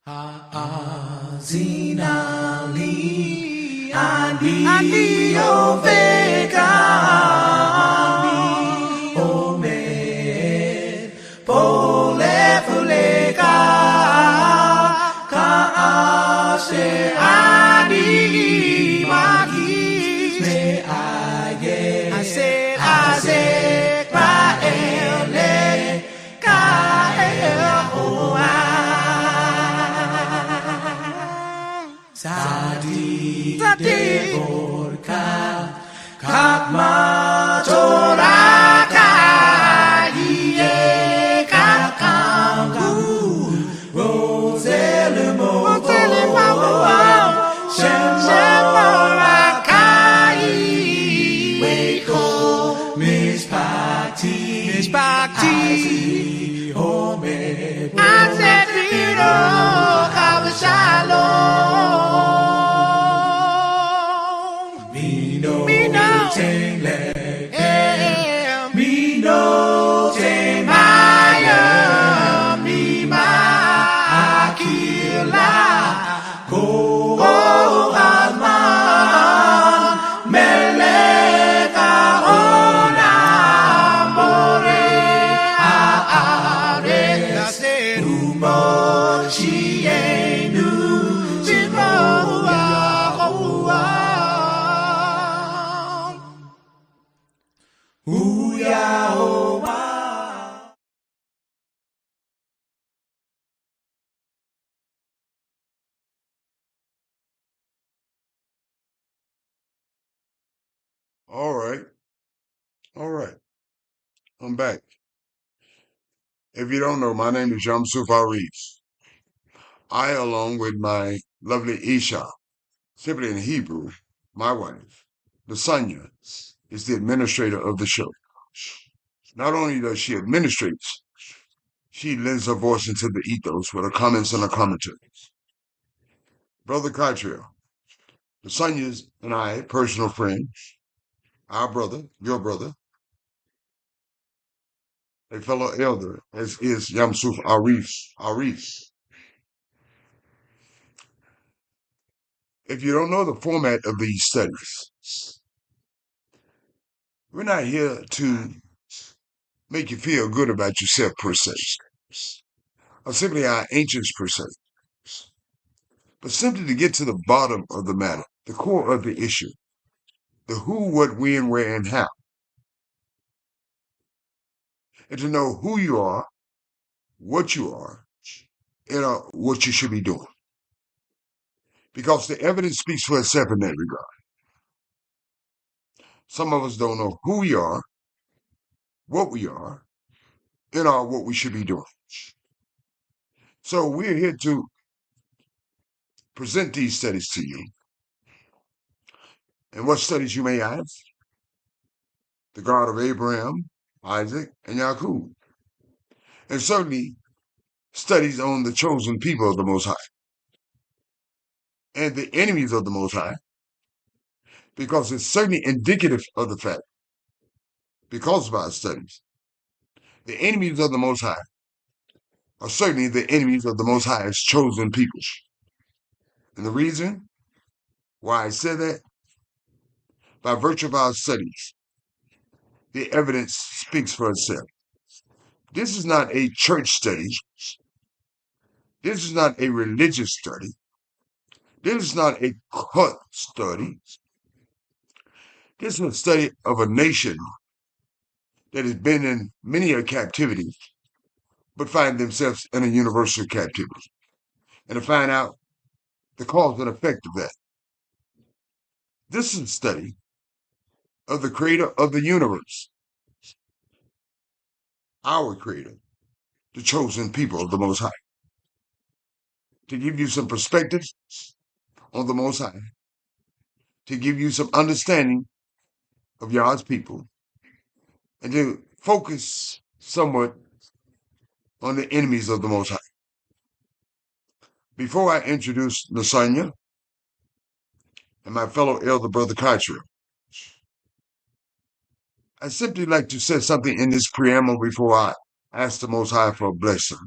Hazinali Andi Ovega Ani Omed Pole Fulega Kaase Ani Magi Me Aye Ase Raele Kael Hoa Zadi Devorka Kakma Toraka Ye Kakangu Roselimo Shemarakai Weko Miss Bhakti Home Azepiro Shalom Mino Tingle Mino Temaya Mima Akila Go Alman Meleka Ona More Aare Rumo Shienu All right. All right. I'm back. If you don't know, my name is Yamsuf Arif. I, along with my lovely Isha, simply in Hebrew, my wife, Lasanya, is the administrator of the show. Not only does she administrate, she lends her voice into the ethos with her comments and her commentaries. Brother Cottrell, Lasanya and I, personal friends, our brother, your brother, a fellow elder, as is Yamsuf Arif. If you don't know the format of these studies, we're not here to make you feel good about yourself per se, or simply our ancients per se, but simply to get to the bottom of the matter, the core of the issue, the who, what, when, where, and how, and to know who you are, what you are, and what you should be doing. Because the evidence speaks for itself in that regard. Some of us don't know who we are, what we are, and what we should be doing. So we're here to present these studies to you. And what studies you may ask? The God of Abraham, Isaac, and Jacob. And certainly studies on the chosen people of the Most High and the enemies of the Most High, because it's certainly indicative of the fact, because of our studies, the enemies of the Most High are certainly the enemies of the Most High's chosen people. And the reason why I say that, by virtue of our studies, the evidence speaks for itself. This is not a church study. This is not a religious study. This is not a cult study. This is a study of a nation that has been in many a captivity, but find themselves in a universal captivity. And to find out the cause and effect of that. This is a study of the creator of the universe, our creator, the chosen people of the Most High. To give you some perspective on the Most High, to give you some understanding of Yah's people, and to focus somewhat on the enemies of the Most High. Before I introduce Lasanya and my fellow elder brother Cottrell, I simply like to say something in this preamble before I ask the Most High for a blessing.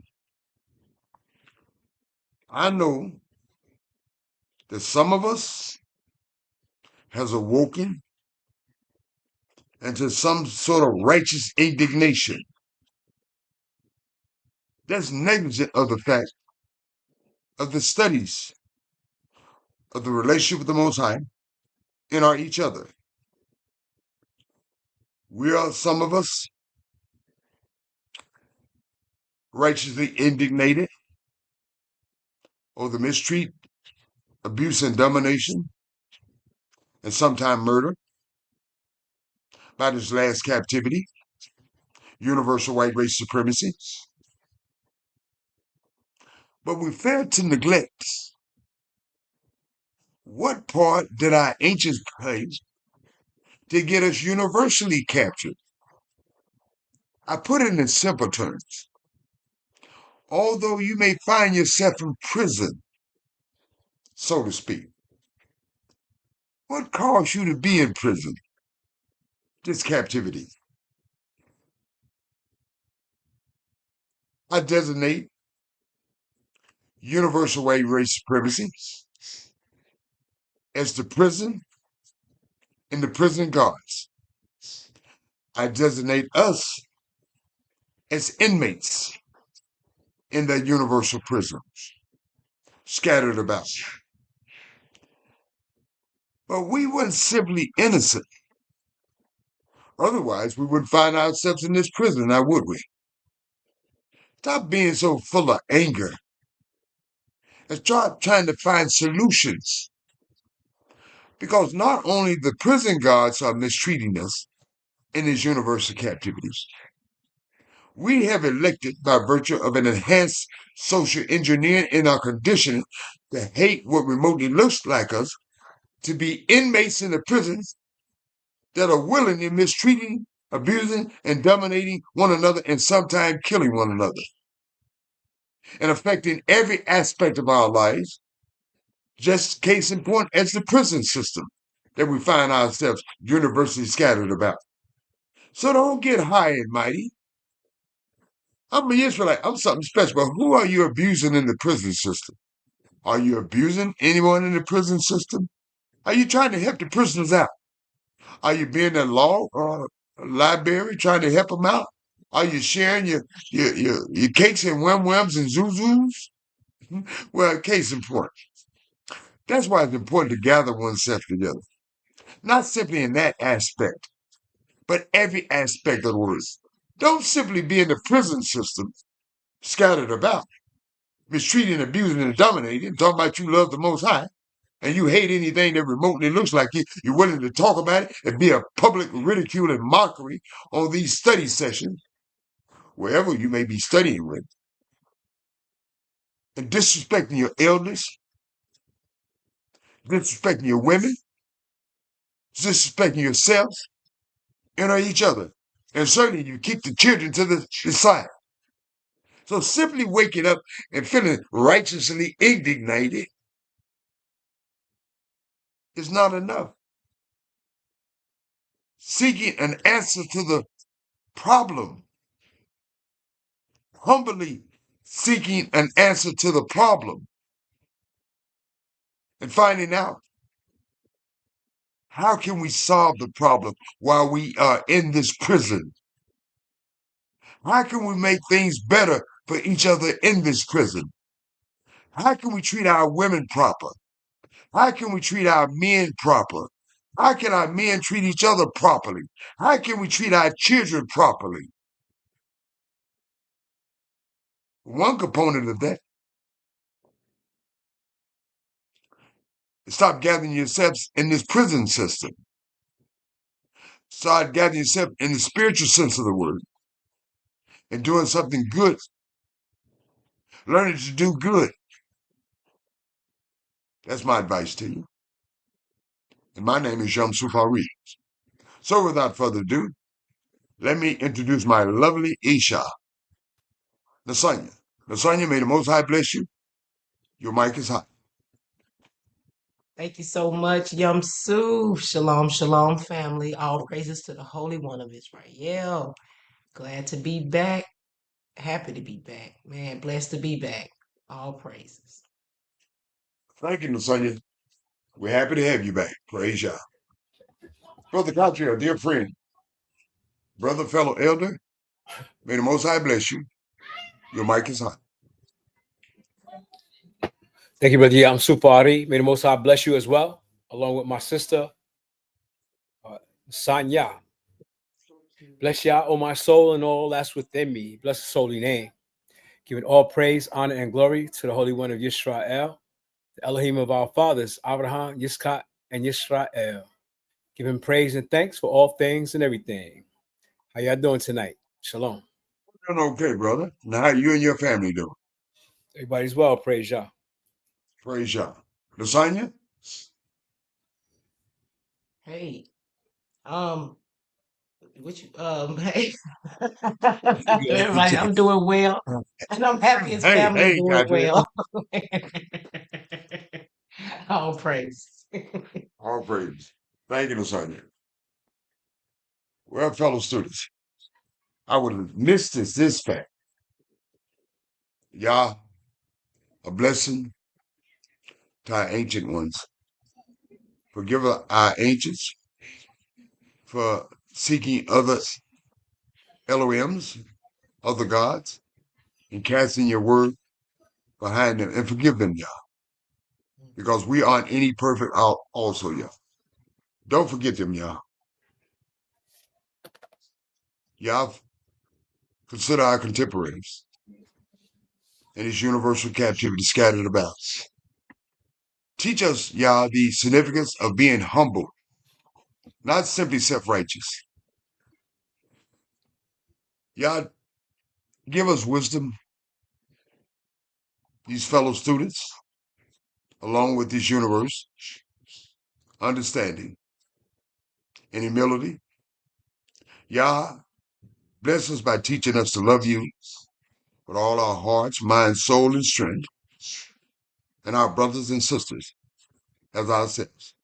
I know that some of us has awoken into some sort of righteous indignation that's negligent of the fact of the studies of the relationship with the Most High and our each other. We are, some of us, righteously indignated over the mistreat, abuse, and domination, and sometimes murder by this last captivity, universal white race supremacy. But we fail to neglect what part did our ancients play to get us universally captured. I put it in simple terms. Although you may find yourself in prison, so to speak, what caused you to be in prison? This captivity. I designate universal white race supremacy as the prison and the prison guards. I designate us as inmates in that universal prison, scattered about. But we weren't simply innocent. Otherwise, we wouldn't find ourselves in this prison, now would we? Stop being so full of anger and start trying to find solutions. Because not only the prison guards are mistreating us in these universal captivities, we have elected by virtue of an enhanced social engineering in our conditioning to hate what remotely looks like us, to be inmates in the prisons that are willingly mistreating, abusing, and dominating one another and sometimes killing one another and affecting every aspect of our lives. Just case in point as the prison system that we find ourselves universally scattered about. So don't get high and mighty. I'm an Israelite. I'm something special. But who are you abusing in the prison system? Are you abusing anyone in the prison system? Are you trying to help the prisoners out? Are you being a law library trying to help them out? Are you sharing your cakes and wham-whams and zuzus? Well, case in point. That's why it's important to gather oneself together. Not simply in that aspect, but every aspect of the words. Don't simply be in the prison system, scattered about, mistreating, abusing, and dominating, talking about you love the Most High, and you hate anything that remotely looks like you. You're willing to talk about it and be a public ridicule and mockery on these study sessions, wherever you may be studying with, and disrespecting your elders, disrespecting your women, disrespecting yourselves, and each other. And certainly you keep the children to the side. So simply waking up and feeling righteously indignated is not enough. Seeking an answer to the problem, humbly seeking an answer to the problem, and finding out how can we solve the problem while we are in this prison? How can we make things better for each other in this prison? How can we treat our women proper? How can we treat our men proper? How can our men treat each other properly? How can we treat our children properly? One component of that is stop gathering yourselves in this prison system. Start gathering yourself in the spiritual sense of the word and doing something good. Learning to do good. That's my advice to you. And my name is Shamsu Farid. So without further ado, let me introduce my lovely Isha, Nasanya. Nasanya, may the Most High bless you. Your mic is hot. Thank you so much, Yum Sue. Shalom, shalom, family. All praises to the Holy One of Israel. Glad to be back. Happy to be back. Man, blessed to be back. All praises. Thank you, Lasagna. We're happy to have you back. Praise Yah. Brother Country, our dear friend, brother, fellow elder, may the Most High bless you. Your mic is hot. Thank you, Brother Yam Supari. May the Most High bless you as well, along with my sister, Sanya. Bless Yah, O my soul, and all that's within me. Bless his holy name. Giving all praise, honor, and glory to the Holy One of Yisrael, the Elohim of our fathers, Abraham, Yitzchak, and Yisrael. Give him praise and thanks for all things and everything. How y'all doing tonight? Shalom. Doing okay, brother. Now, how you and your family doing? Everybody's well, praise Yah. Praise Yah. Lasagna? Hey, what you hey, everybody, I'm doing well, and I'm happy his family doing Country. well. All praise. All praise. Thank you, Lasagna. Well, fellow students, I would have missed this fact. Yah, a blessing to our ancient ones. Forgive our ancients for seeking other Elohims, other gods, and casting your word behind them. And forgive them, Yah, because we aren't any perfect also, Yah. Don't forget them, Yah. Yah, consider our contemporaries and his universal captivity scattered about. Teach us, Yah, the significance of being humble, not simply self-righteous. Yah, give us wisdom, these fellow students, along with this universe, understanding and humility. Yah, bless us by teaching us to love you with all our hearts, mind, soul, and strength, and our brothers and sisters as ourselves.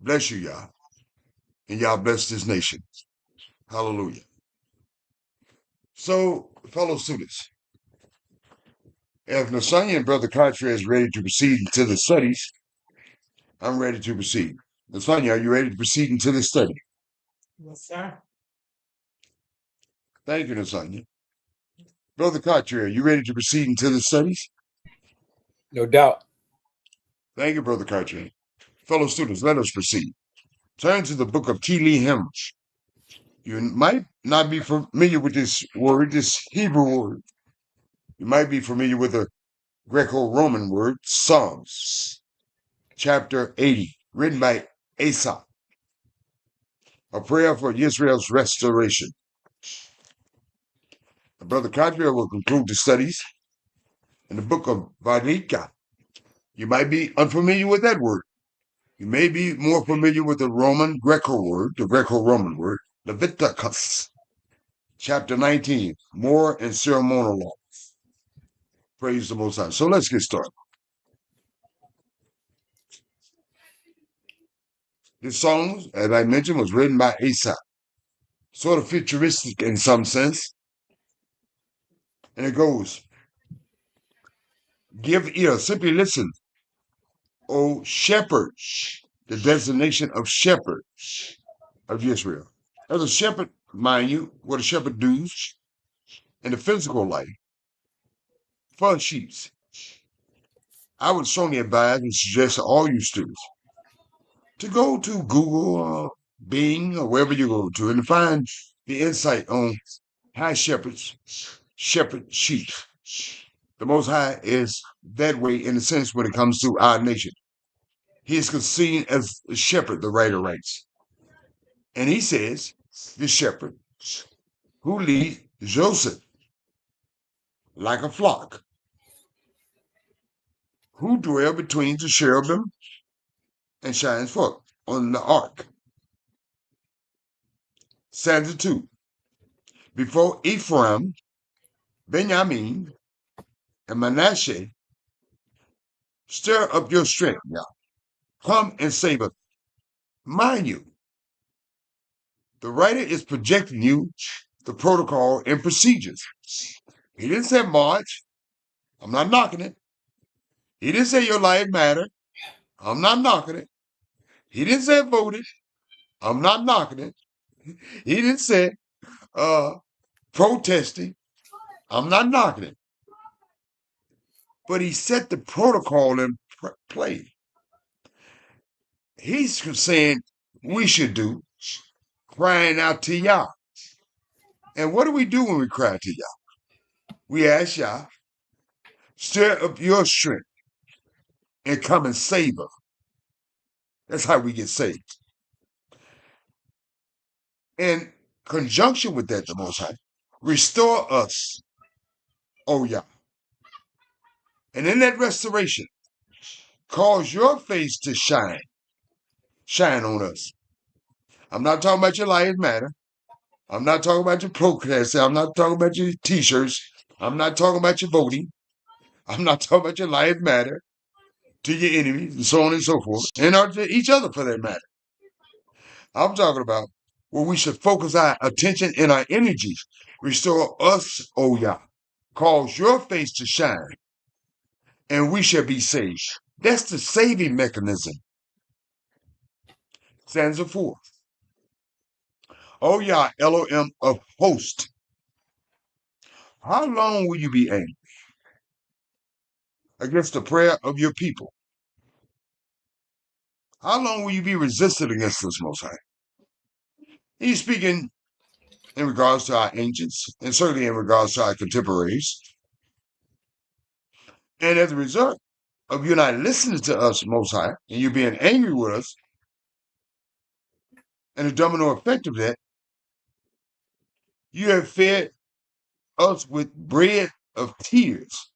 Bless you, Yah, and Yah bless this nation. Hallelujah. So, fellow students, if Nasanya and Brother Carter is ready to proceed into the studies, I'm ready to proceed. Nasanya, are you ready to proceed into the study? Yes, sir. Thank you, Nasanya. Brother Carter, are you ready to proceed into the studies? No doubt. Thank you, Brother Carter. Fellow students, let us proceed. Turn to the book of Tehillim. You might not be familiar with this word, this Hebrew word. You might be familiar with the Greco-Roman word, Psalms, chapter 80, written by Asaph, a prayer for Israel's restoration. Brother Kadria will conclude the studies in the book of Vayikra. You might be unfamiliar with that word. You may be more familiar with the Roman Greco-Roman word, Leviticus, chapter 19, Moral and Ceremonial Law. Praise the Most High. So let's get started. This song, as I mentioned, was written by Asaph, sort of futuristic in some sense. And it goes, give ear, simply listen, O shepherds, the designation of shepherds of Israel. As a shepherd, mind you, what a shepherd does in the physical life for sheep. I would strongly advise and suggest to all you students to go to Google or Bing or wherever you go to and find the insight on how shepherds shepherd sheep. The Most High is that way in a sense when it comes to our nation. He is seen as the shepherd, the writer writes. And he says, the shepherd who leads Joseph like a flock, who dwell between the cherubim and shines forth on the ark. Stanza 2. Before Ephraim, Benjamin, and Manasseh, stir up your strength, Yah. Come and save us. Mind you, the writer is projecting you the protocol and procedures. He didn't say march. I'm not knocking it. He didn't say your life matter. I'm not knocking it. He didn't say vote it. I'm not knocking it. He didn't say protesting. I'm not knocking it. But he set the protocol in play. He's saying we should do crying out to Yah. And what do we do when we cry to Yah? We ask Yah, stir up your strength and come and save us. That's how we get saved. In conjunction with that, the Most High, restore us, O Yah. And in that restoration, cause your face to shine on us. I'm not talking about your lives matter. I'm not talking about your protesting. I'm not talking about your t-shirts. I'm not talking about your voting. I'm not talking about your lives matter to your enemies and so on and so forth, and to each other for that matter. I'm talking about where we should focus our attention and our energies. Restore us, O Yah. Cause your face to shine, and we shall be saved. That's the saving mechanism. Stanza 4. O Yah, Elohim of hosts, how long will you be angry against the prayer of your people? How long will you be resistant against us, Most High? He's speaking in regards to our ancients, and certainly in regards to our contemporaries. And as a result of you not listening to us, Most High, and you being angry with us, and the domino effect of that, you have fed us with bread of tears.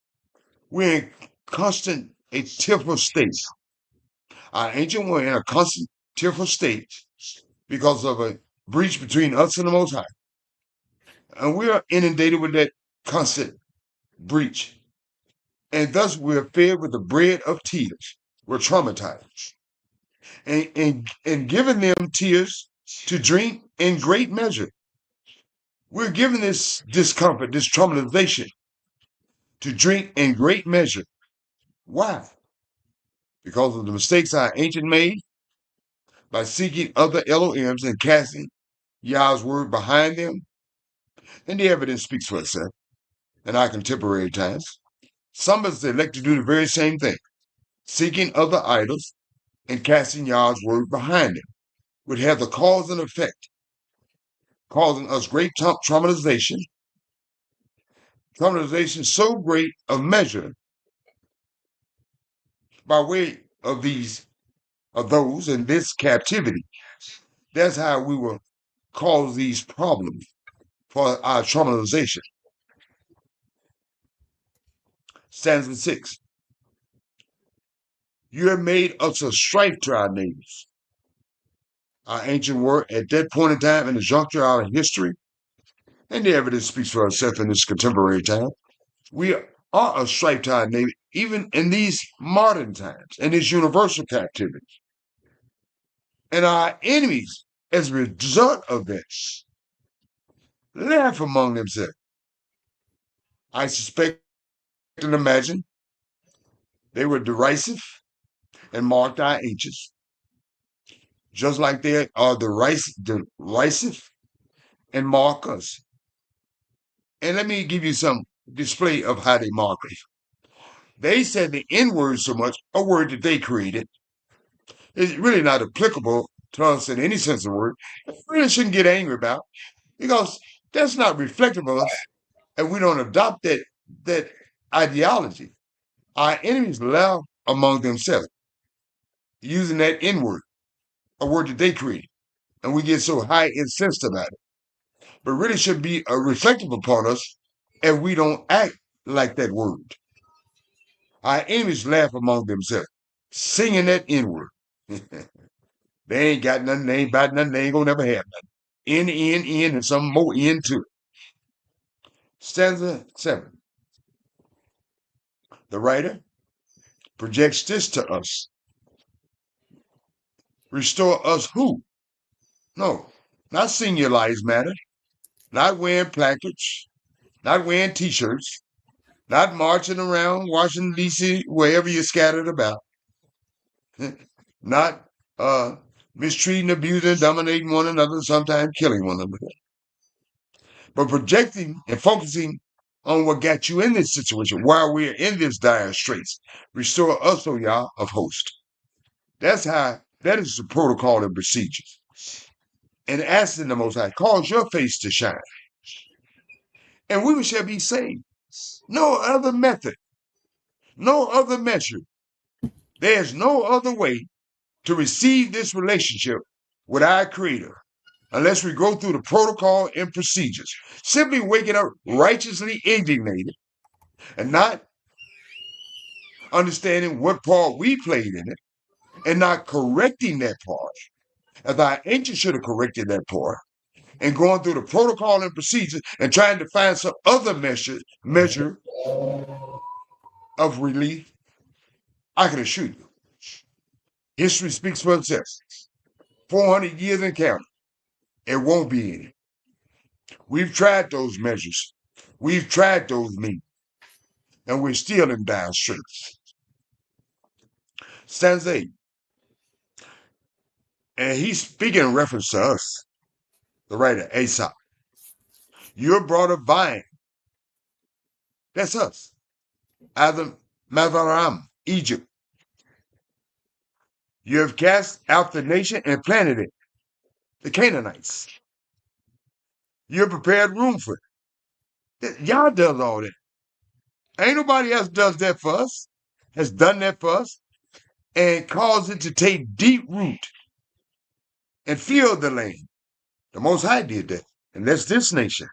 We're in constant, a tearful state. Our ancient were in a constant, tearful state because of a breach between us and the Most High. And we are inundated with that constant breach. And thus we're fed with the bread of tears. We're traumatized. And giving them tears to drink in great measure. We're given this discomfort, this traumatization to drink in great measure. Why? Because of the mistakes our ancient made by seeking other Elohims and casting Yah's word behind them. And the evidence speaks for itself in our contemporary times. Some of us elect to do the very same thing, seeking other idols and casting Yah's word behind them, would have the cause and effect, causing us great traumatization so great of measure by way of those in this captivity. That's how we will cause these problems for our traumatization. Stanza 6. You have made us a strife to our neighbors. Our ancient word at that point in time in the juncture of our history, and the evidence speaks for itself in this contemporary time. We are a strife to our neighbor, even in these modern times, in this universal captivity. And our enemies, as a result of this, laugh among themselves. I suspect and imagine they were derisive and mocked our ancients, just like they are derisive and mock us. And let me give you some display of how they mock us. They said the N-word so much, a word that they created, is really not applicable to us in any sense of the word. We really shouldn't get angry about, because that's not reflective of us, and we don't adopt that ideology. Our enemies laugh among themselves, using that N-word, a word that they created, and we get so high incensed about it. But really should be reflective upon us, and we don't act like that word. Our enemies laugh among themselves, singing that N-word. They ain't got nothing, they ain't about nothing, they ain't gonna never have nothing. N, and some more N too. Stanza 7. The writer projects this to us. Restore us who? No, not Sing Your Lives Matter, not wearing placards, not wearing t-shirts, Not marching around Washington, D.C., wherever you're scattered about. Not mistreating, abusing, dominating one another, sometimes killing one another. But projecting and focusing on what got you in this situation while we're in this dire straits. Restore us, O Yah of hosts. That is the protocol and procedures. And asking the Most High, cause your face to shine. And we shall be saved. No other method, no other measure. There's no other way to receive this relationship with our Creator unless we go through the protocol and procedures. Simply waking up righteously indignated and not understanding what part we played in it and not correcting that part, as our ancients should have corrected that part, and going through the protocol and procedures and trying to find some other measure of relief, I can assure you, history speaks for itself. 400 years and counting, it won't be any. We've tried those measures. We've tried those means, and we're still in dire straits. Stanza 8. And he's speaking in reference to us, the writer Aesop. You're brought a vine. That's us. Adam Mavaram, Egypt. You have cast out the nation and planted it, the Canaanites. You have prepared room for it. Y'all does all that. Ain't nobody else does that for us, has done that for us, and caused it to take deep root and fill the land. The Most High did that, and that's this nation.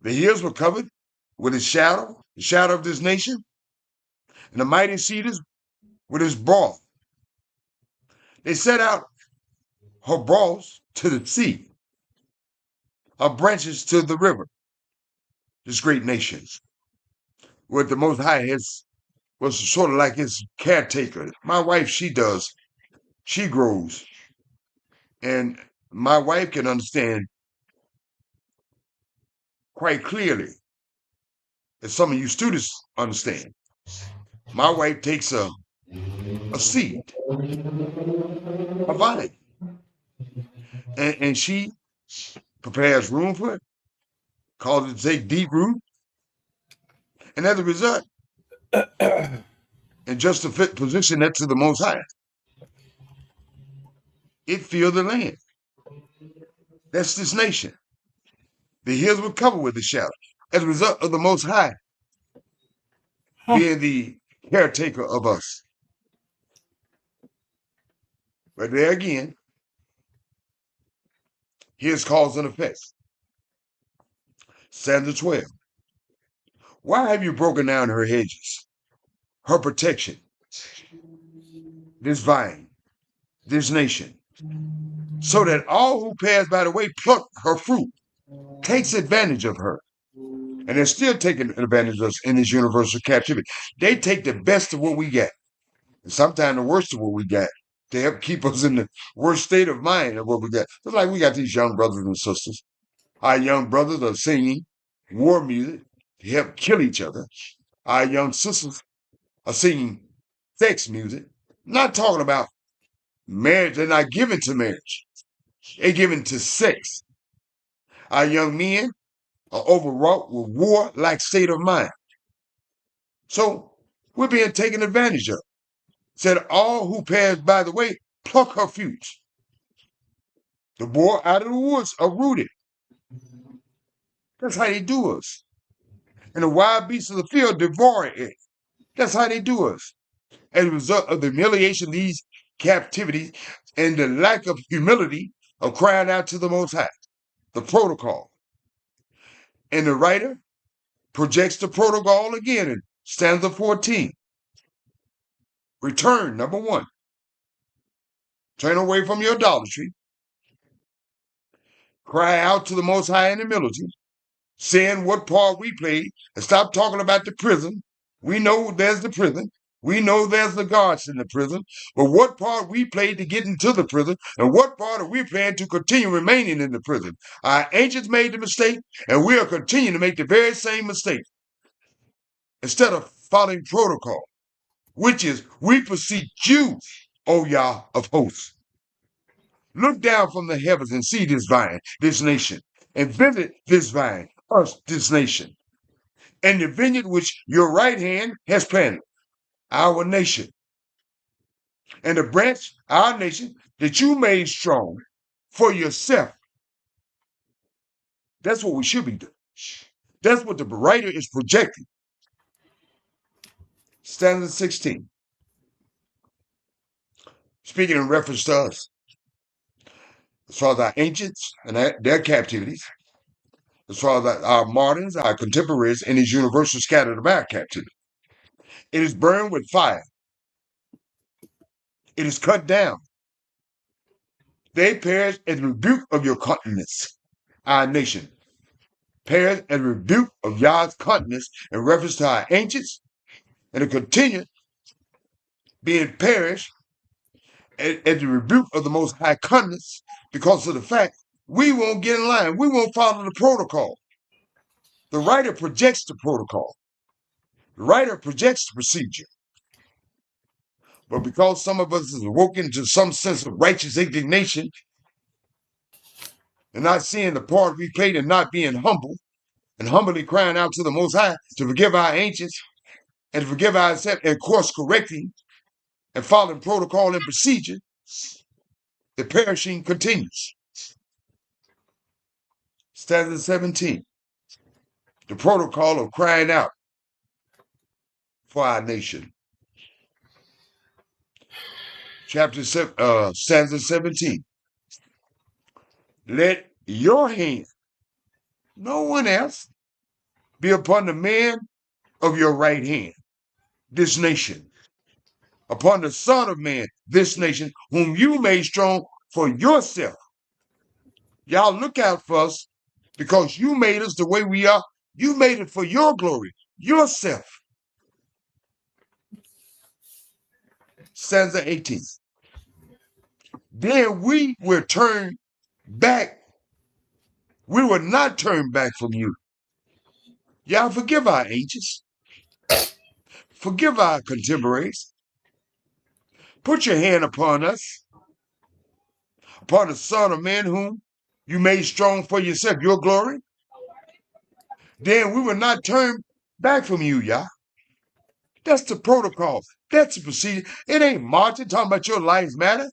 The hills were covered with his shadow, the shadow of this nation, and the mighty cedars with his broth. They set out her broths to the sea, her branches to the river. This great nation, where the Most High was sort of like his caretaker. My wife, she grows. And my wife can understand quite clearly, as some of you students understand. My wife takes a seed, a vine, and she prepares room for it, causes it to take deep root, and as a result, and just to position that to the Most High, it filled the land. That's this nation. The hills were covered with the shadow as a result of the Most High being the caretaker of us. But there again, here's cause and effect. Stanza 12. Why have you broken down her hedges, her protection, this vine, this nation, so that all who pass by the way pluck her fruit, takes advantage of her? And they're still taking advantage of us in this universal captivity. They take the best of what we got, and sometimes the worst of what we got, to help keep us in the worst state of mind of what we got. Just like we got these young brothers and sisters. Our young brothers are singing war music to help kill each other. Our young sisters are singing sex music. Not talking about marriage. They're not given to marriage. They're given to sex. Our young men are overwrought with war-like state of mind. So we're being taken advantage of. Said all who pass by the way, pluck her fruits. The boar out of the woods are rooted. That's how they do us. And the wild beasts of the field devour it. That's how they do us. As a result of the humiliation of these captivities and the lack of humility of crying out to the Most High. The protocol. And the writer projects the protocol again in stanza 14. Return, number 1. Turn away from your idolatry. Cry out to the Most High in humility, saying what part we played, and stop talking about the prison. We know there's the prison. We know there's the guards in the prison. But what part we played to get into the prison, and what part are we playing to continue remaining in the prison? Our ancients made the mistake, and we are continuing to make the very same mistake. instead of following protocol, which is, we beseech you, O Yah of hosts. Look down from the heavens and see this vine, this nation, and visit this vine, us, this nation, and the vineyard which your right hand has planted, our nation, and the branch, our nation, that you made strong for yourself. That's what we should be doing. That's what the writer is projecting. Stanza 16. Speaking in reference to us, as far as our ancients and their captivities, as far as our moderns, our contemporaries, and these universal scattered about captivity. It is burned with fire. It is cut down. They perish at the rebuke of your countenance, our nation. Perish at the rebuke of Yah's countenance in reference to our ancients, and to continue being perished at the rebuke of the Most High countenance because of the fact we won't get in line. We won't follow the protocol. The writer projects the protocol. The writer projects the procedure. But because some of us is awoken to some sense of righteous indignation and not seeing the part we played in not being humble and humbly crying out to the Most High to forgive our ancients and to forgive ourselves and course correcting and following protocol and procedure, the perishing continues. Stanza 17. The protocol of crying out for our nation. Stanza 17. Let your hand, no one else, be upon the man of your right hand, this nation, upon the Son of Man, this nation, whom you made strong for yourself. Y'all look out for us because you made us the way we are. You made it for your glory, yourself. Stanza 18. Then we will turn back. We will not turn back from you. Y'all forgive our ancients. Forgive our contemporaries. Put your hand upon us, upon the Son of Man whom you made strong for yourself, your glory. Then we will not turn back from you, Yah. That's the protocol. That's the procedure. It ain't marching talking about your lives matter.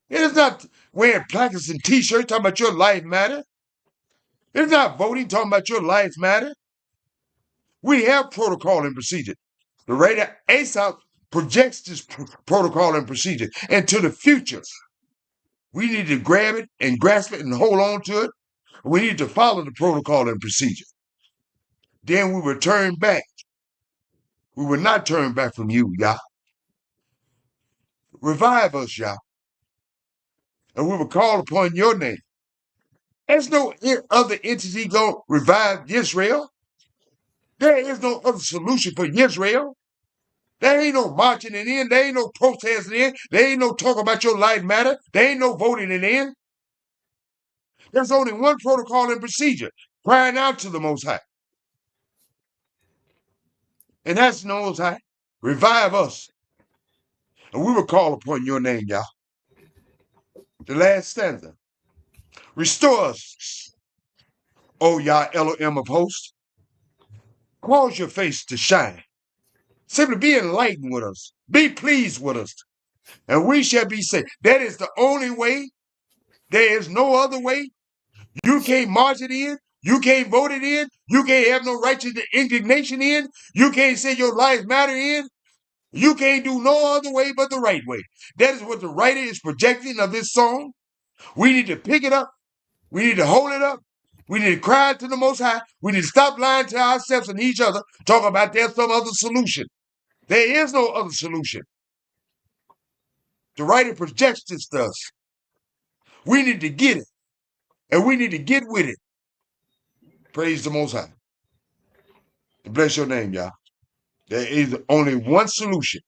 It is not wearing placards and t-shirts talking about your life matter. It's not voting talking about your lives matter. We have protocol and procedure. The writer Asaph projects this protocol and procedure into the future. We need to grab it and grasp it and hold on to it. We need to follow the protocol and procedure. Then we will turn back. We will not turn back from you, Yah. Revive us, Yah. And we will call upon your name. There's no other entity going to revive Israel. There is no other solution for Israel. There ain't no marching it in. There ain't no protesting in. There ain't no talk about your life matter. There ain't no voting it in. There's only one protocol and procedure, crying out to the Most High. And that's the Most High. Revive us. And we will call upon your name, Yah. The last stanza. Restore us, O Yah Elohim of hosts. Cause your face to shine. Simply be enlightened with us. Be pleased with us. And we shall be saved. That is the only way. There is no other way. You can't march it in. You can't vote it in. You can't have no righteous indignation in. You can't say your lives matter in. You can't do no other way but the right way. That is what the writer is projecting of this song. We need to pick it up. We need to hold it up. We need to cry to the Most High. We need to stop lying to ourselves and each other, talk about there's some other solution. There is no other solution. The writer projects this to us. We need to get it. And we need to get with it. Praise the Most High. And bless your name, Yah. There is only one solution.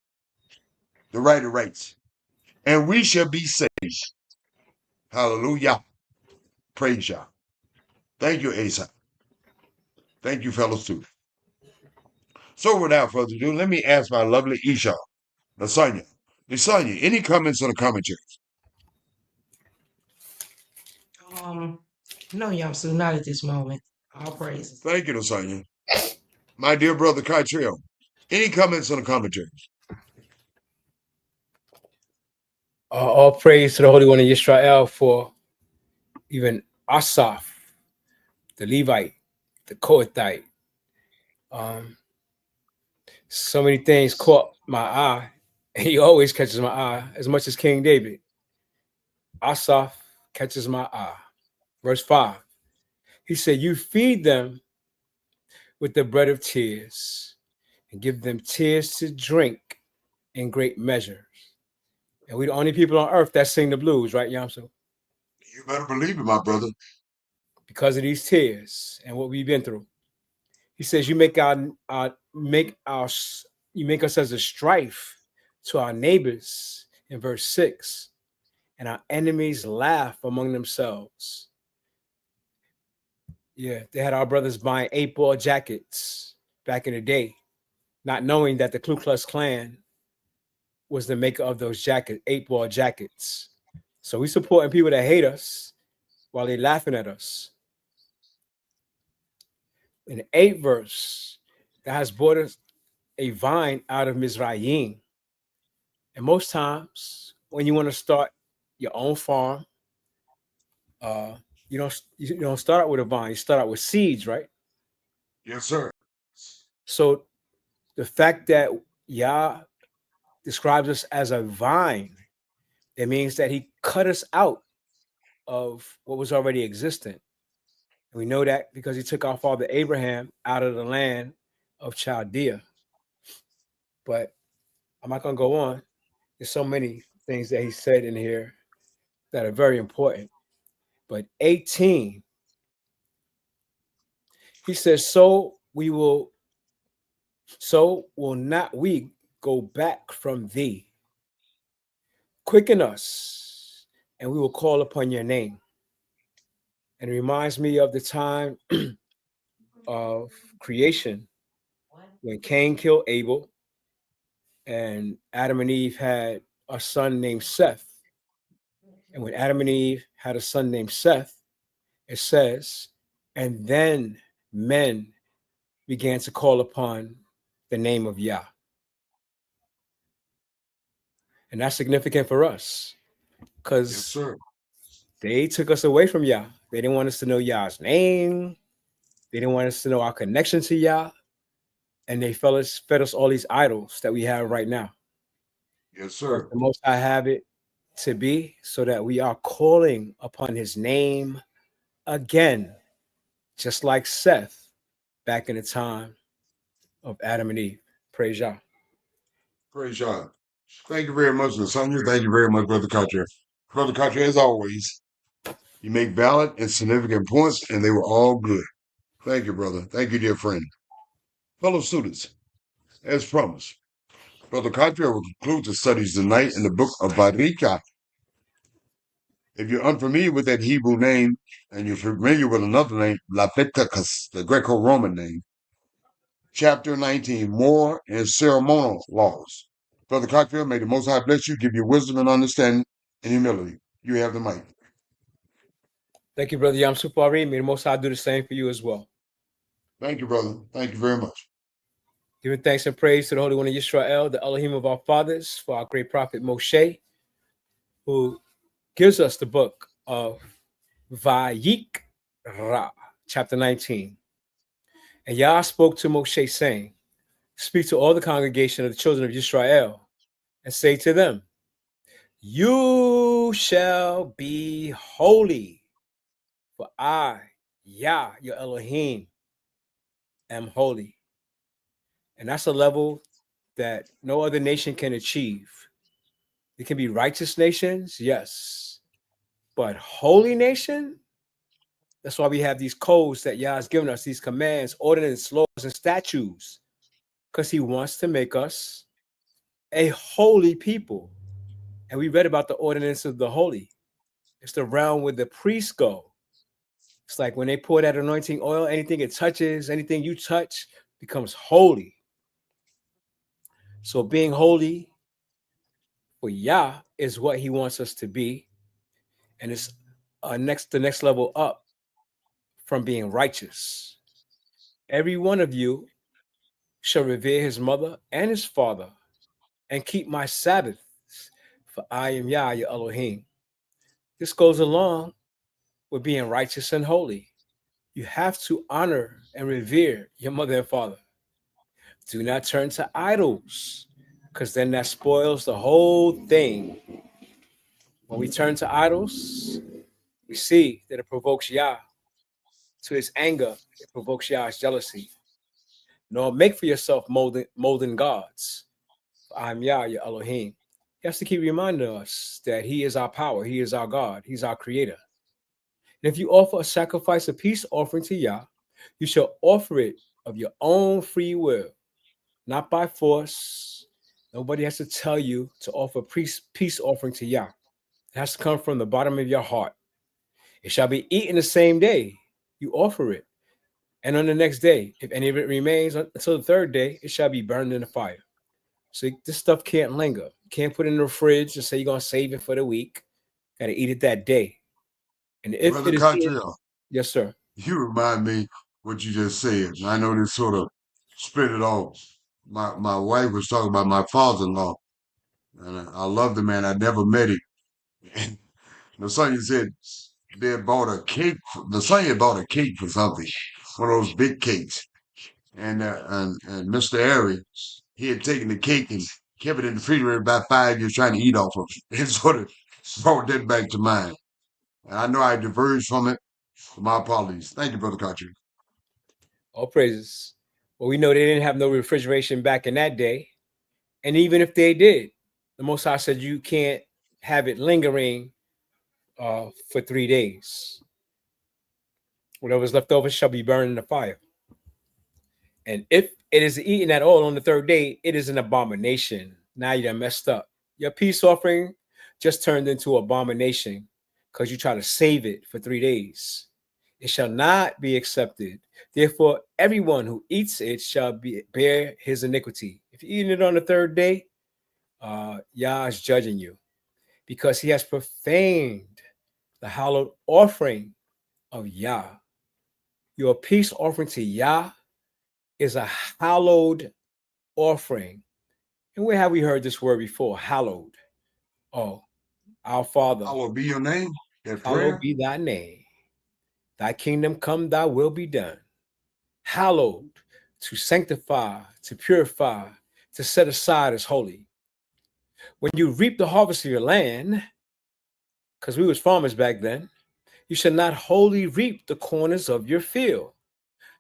The writer writes, and we shall be saved. Hallelujah. Praise Yah. Thank you, Asaph. Thank you, fellow student. So without further ado, let me ask my lovely Isha, Lasagna. Lasagna, any comments on the commentary? No, Yamsu, not at this moment. All praises. Thank you, Lasagna. My dear brother Kytrell, any comments on the commentary? All praise to the Holy One of Israel for even Asaph, the Levite, the Kohathite. So many things caught my eye, and he always catches my eye as much as King David. Asaph catches my eye. Verse 5, he said, you feed them with the bread of tears and give them tears to drink in great measures. And we the only people on earth that sing the blues, right, Yamsu? You better believe it, my brother. Because of these tears and what we've been through. He says, you make us as a strife to our neighbors in verse 6, and our enemies laugh among themselves. Yeah, they had our brothers buying 8-ball jackets back in the day, not knowing that the Ku Klux Klan was the maker of those 8-ball jackets. So we supporting people that hate us while they're laughing at us. In the 8th verse, that has brought us a vine out of Mizraim. And most times when you want to start your own farm, you don't start out with a vine, you start out with seeds, right? Yes, sir. So the fact that Yah describes us as a vine, it means that he cut us out of what was already existent. And we know that because he took our father Abraham out of the land of Chaldea. But I'm not going to go on. There's so many things that he said in here that are very important. But 18, he says, so will not we go back from thee. Quicken us, and we will call upon your name. And it reminds me of the time of creation when Cain killed Abel and Adam and Eve had a son named Seth. And when Adam and Eve had a son named Seth, it says, and then men began to call upon the name of Yah. And that's significant for us because they took us away from Yah. They didn't want us to know Yah's name. They didn't want us to know our connection to Yah. And they fed us all these idols that we have right now. Yes, sir. But the Most High have it to be so that we are calling upon his name again, just like Seth back in the time of Adam and Eve. Praise Yah. Praise Yah. Thank you very much, Lasagna. Thank you very much, Brother Cartier. Brother Cartier, as always, you make valid and significant points, and they were all good. Thank you, brother. Thank you, dear friend. Fellow students, as promised, Brother Cartier will conclude the studies tonight in the book of Vayikra. If you're unfamiliar with that Hebrew name, and you're familiar with another name, Leviticus, the Greco-Roman name, chapter 19, Moral and Ceremonial Laws. Brother Cockfield, may the Most High bless you, give you wisdom and understanding and humility. You have the mic. Thank you, Brother Yam Supari. May the Most High do the same for you as well. Thank you, brother. Thank you very much. Giving thanks and praise to the Holy One of Yisrael, the Elohim of our fathers, for our great prophet Moshe, who gives us the book of Vayikra, chapter 19. And Yah spoke to Moshe, saying, speak to all the congregation of the children of Israel, and say to them, you shall be holy, for I, Yah, your Elohim, am holy. And that's a level that no other nation can achieve. It can be righteous nations, yes. But holy nation, that's why we have these codes that Yah has given us, these commands, ordinances, laws, and statutes, because he wants to make us a holy people. And we read about the ordinance of the holy. It's the realm where the priests go. It's like when they pour that anointing oil, anything it touches, anything you touch becomes holy. So being holy for Yah is what he wants us to be. And it's the next level up from being righteous. Every one of you shall revere his mother and his father and keep my Sabbaths, for I am Yah, your Elohim. This goes along with being righteous and holy. You have to honor and revere your mother and father. Do not turn to idols, because then that spoils the whole thing. When we turn to idols, we see that it provokes Yah to his anger. It provokes Yah's jealousy. Nor make for yourself molten gods. I'm Yah, your Elohim. He has to keep reminding us that he is our power. He is our God. He's our creator. And if you offer a sacrifice, a peace offering to Yah, you shall offer it of your own free will, not by force. Nobody has to tell you to offer peace offering to Yah. It has to come from the bottom of your heart. It shall be eaten the same day you offer it. And on the next day, if any of it remains until the third day, it shall be burned in the fire. So this stuff can't linger. You can't put it in the fridge and say you're going to save it for the week. Got to eat it that day. And if Brother it is Cottrell, yes, sir. you remind me what you just said. I know this sort of split it off. My wife was talking about my father-in-law, and I love the man. I never met him. And the son said they had bought a cake. The son had bought a cake for something, one of those big cakes. And Mr. Airy, he had taken the cake and kept it in the refrigerator about 5 years trying to eat off of it. And sort of brought that back to mind. And I know I diverged from it. My apologies. Thank you, Brother Carter. All praises. Well, we know they didn't have no refrigeration back in that day. And even if they did, the Most High said you can't have it lingering for 3 days. Whatever's left over shall be burned in the fire. And if it is eaten at all on the third day, it is an abomination. Now you done messed up. Your peace offering just turned into abomination because you try to save it for 3 days. It shall not be accepted. Therefore, everyone who eats it shall bear his iniquity. If you're eating it on the third day, Yah is judging you because he has profaned the hallowed offering of Yah. Your peace offering to Yah is a hallowed offering. And where have we heard this word before? Hallowed. Oh, our Father. Hallowed be your name. That prayer. Hallowed be thy name. Thy kingdom come, thy will be done. Hallowed, to sanctify, to purify, to set aside as holy. When you reap the harvest of your land, because we was farmers back then, you shall not wholly reap the corners of your field,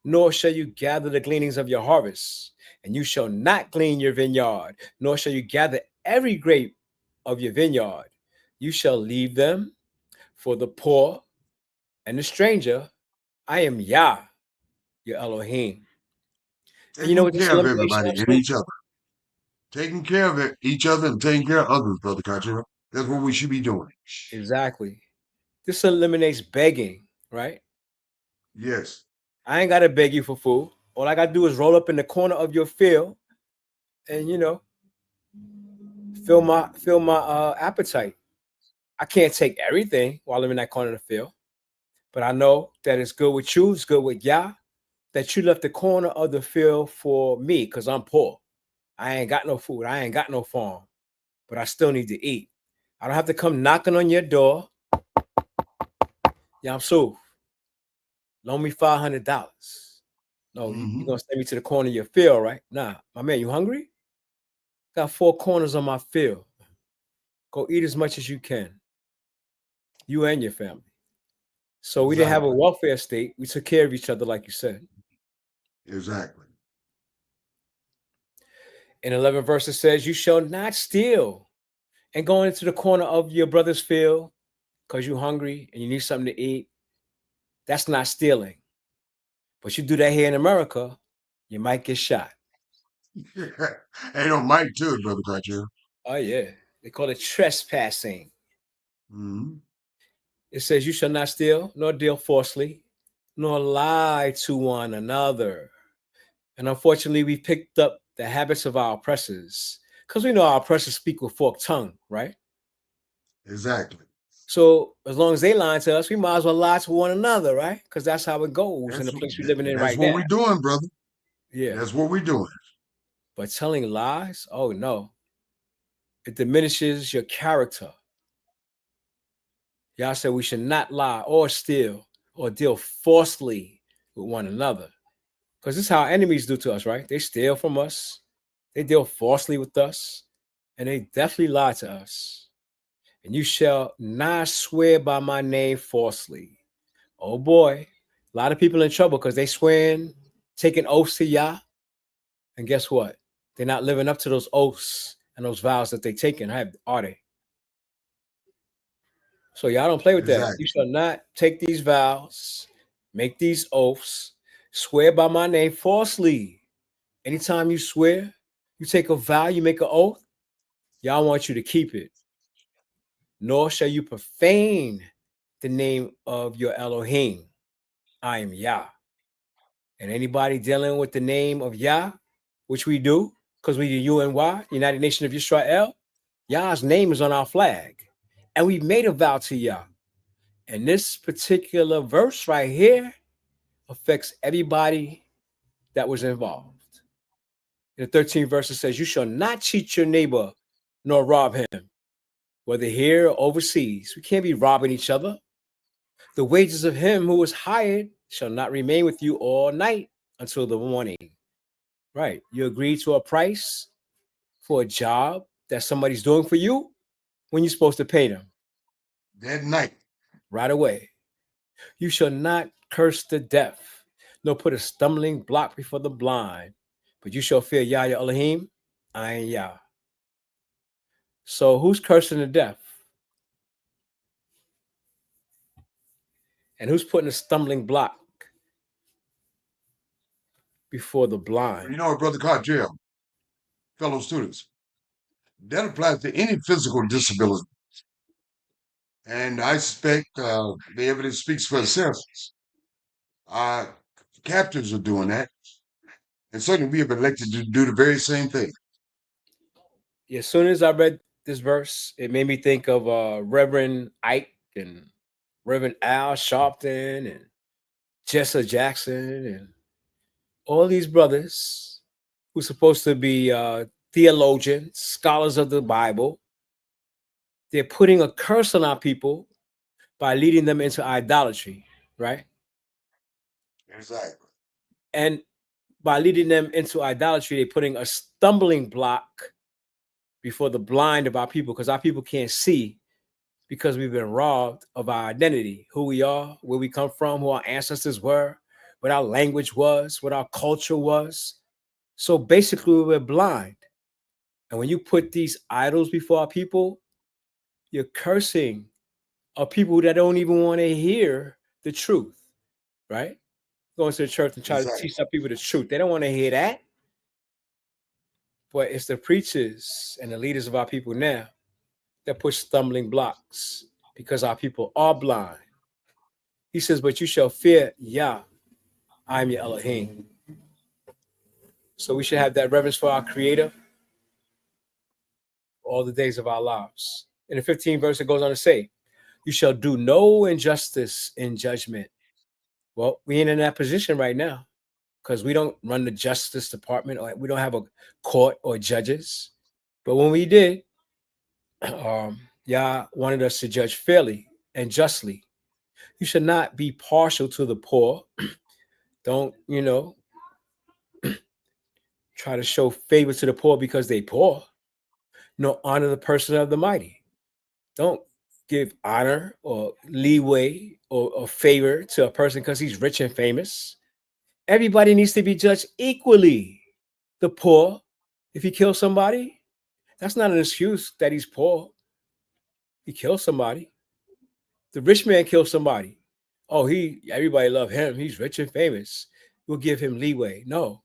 nor shall you gather the gleanings of your harvest, and you shall not glean your vineyard, nor shall you gather every grape of your vineyard. You shall leave them for the poor and the stranger. I am Yah, your Elohim. And you know what this Taking care of elimination everybody also? and each other. Taking care of each other and taking care of others, Brother Carter. That's what we should be doing. Exactly. This eliminates begging, right? Yes. I ain't got to beg you for food. All I got to do is roll up in the corner of your field and, fill my appetite. I can't take everything while I'm in that corner of the field, but I know that it's good with you, it's good with Yah, that you left the corner of the field for me because I'm poor. I ain't got no food. I ain't got no farm, but I still need to eat. I don't have to come knocking on your door. Yam Suf, loan me $500. No, you're going to send me to the corner of your field, right? Nah, my man, you hungry? Got 4 corners on my field. Go eat as much as you can. You and your family. So we didn't have a welfare state. We took care of each other, like you said. Exactly. In 11 verses says, you shall not steal and go into the corner of your brother's field because you're hungry and you need something to eat. That's not stealing. But you do that here in America, you might get shot. Ain't no mic to it, Brother Carter. Oh, yeah. They call it trespassing. Mm-hmm. It says, you shall not steal, nor deal falsely, nor lie to one another. And unfortunately, we picked up the habits of our oppressors, because we know our oppressors speak with forked tongue, right? Exactly. So as long as they lie to us, we might as well lie to one another, right? Because that's how it goes in the place we're living in That's right what now. we're doing, brother. Yeah. That's what we're doing. But telling lies, oh no. It diminishes your character. Y'all said we should not lie or steal or deal falsely with one another. Because this is how enemies do to us, right? They steal from us, they deal falsely with us, and they definitely lie to us. And you shall not swear by my name falsely. Oh boy, a lot of people in trouble because they swearing, taking oaths to Yah. And guess what? They're not living up to those oaths and those vows that they taken, are they? So y'all don't play with that. Exactly. You shall not take these vows, make these oaths, swear by my name falsely. Anytime you swear, you take a vow, you make an oath, y'all want you to keep it. Nor shall you profane the name of your Elohim. I am Yah. And anybody dealing with the name of Yah, which we do, because we do UNY, United Nation of Israel, Yah's name is on our flag. And we made a vow to Yah. And this particular verse right here affects everybody that was involved. In the 13th verse, it says, you shall not cheat your neighbor nor rob him, whether here or overseas. We can't be robbing each other. The wages of him who is hired shall not remain with you all night until the morning. Right. You agree to a price for a job that somebody's doing for you when you're supposed to pay them. That night. Right away. You shall not curse the deaf, nor put a stumbling block before the blind, but you shall fear Yah your Elohim, I am Yah. So who's cursing the deaf? And who's putting a stumbling block before the blind? You know, Brother Cartel, fellow students, that applies to any physical disability. And I suspect the evidence speaks for itself. Our captors are doing that. And certainly we have elected to do the very same thing. As soon as I read this verse, it made me think of Reverend Ike and Reverend Al Sharpton and Jessa Jackson and all these brothers who are supposed to be theologians, scholars of the Bible. They're putting a curse on our people by leading them into idolatry, right? Exactly. And by leading them into idolatry, they're putting a stumbling block before the blind of our people, because our people can't see because we've been robbed of our identity, who we are, where we come from, who our ancestors were, what our language was, what our culture was. So basically, we're blind. And when you put these idols before our people, you're cursing our people that don't even want to hear the truth, right? Going to the church and try to teach our people the truth. They don't want to hear that. But it's the preachers and the leaders of our people now that put stumbling blocks because our people are blind. He says, but you shall fear Yah, I am your Elohim. So we should have that reverence for our Creator all the days of our lives. In the 15th verse, it goes on to say, you shall do no injustice in judgment. Well, we ain't in that position right now because we don't run the Justice Department, or we don't have a court or judges. But when we did, Yah wanted us to judge fairly and justly. You should not be partial to the poor. Don't, try to show favor to the poor because they poor. No, honor the person of the mighty. Don't give honor or leeway or favor to a person because he's rich and famous. Everybody needs to be judged equally. The poor, if he kills somebody, that's not an excuse that he's poor. He killed somebody. The rich man killed somebody. Oh, everybody love him. He's rich and famous. We'll give him leeway. No,